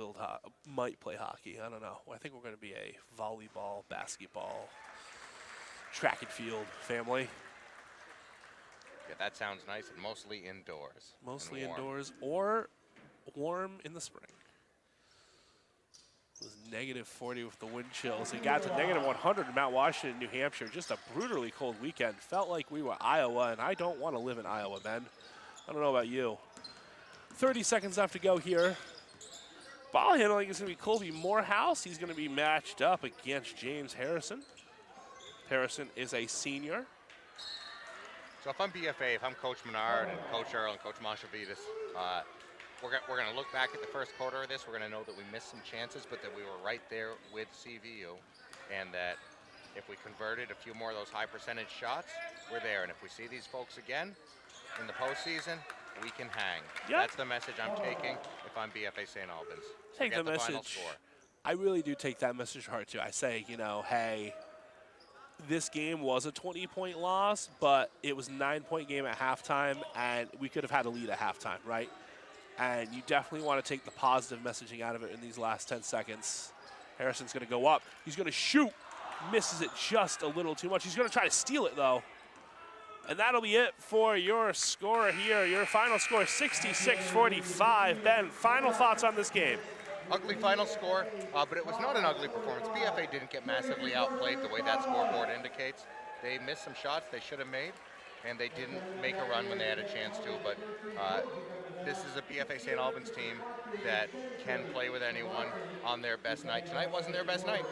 might play hockey. I don't know. I think we're going to be a volleyball, basketball, track and field family. Yeah, that sounds nice, and mostly indoors. Mostly and warm. indoors or warm in the spring. It was -40 with the wind chills. It got to -100 in Mount Washington, New Hampshire. Just a brutally cold weekend. Felt like we were Iowa, and I don't want to live in Iowa, Ben. I don't know about you. 30 seconds left to go here. Ball handling is going to be Colby Morehouse. He's going to be matched up against James Harrison. Harrison is a senior. So if I'm BFA, if I'm Coach Menard and Coach Earl and Coach Mashavides, we're going to look back at the first quarter of this. We're going to know that we missed some chances, but that we were right there with CVU, and that if we converted a few more of those high percentage shots, we're there. And if we see these folks again in the postseason, we can hang. Yep. That's the message I'm taking if I'm BFA St. Albans. Take Forget the final message. score. I really do take that message to heart, too. I say, you know, hey, this game was a 20-point loss, but it was a 9-point game at halftime, and we could have had a lead at halftime, right? And you definitely want to take the positive messaging out of it in these last 10 seconds. Harrison's going to go up. He's going to shoot. Misses it just a little too much. He's going to try to steal it, though. And that'll be it for your score here. Your final score, 66-45. Ben, final thoughts on this game? Ugly final score, but it was not an ugly performance. BFA didn't get massively outplayed the way that scoreboard indicates. They missed some shots they should have made, and they didn't make a run when they had a chance to. But this is a BFA St. Albans team that can play with anyone on their best night. Tonight wasn't their best night.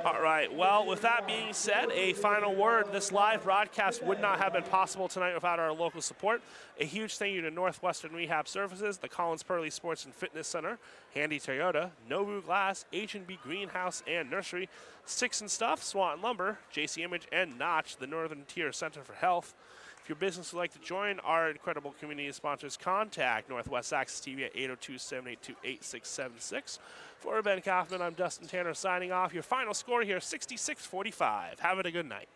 All right, well, with that being said, a final word. This live broadcast would not have been possible tonight without our local support. A huge thank you to Northwestern Rehab Services, the Collins Purley Sports and Fitness Center, Handy Toyota, Novu Glass, H&B Greenhouse and Nursery, Sticks and Stuff, Swanton Lumber, JC Image, and Notch, the Northern Tier Center for Health. If your business would like to join our incredible community sponsors, contact Northwest Access TV at 802-782-8676. For Ben Kaufman, I'm Dustin Tanner signing off. Your final score here, 66-45. Have it a good night.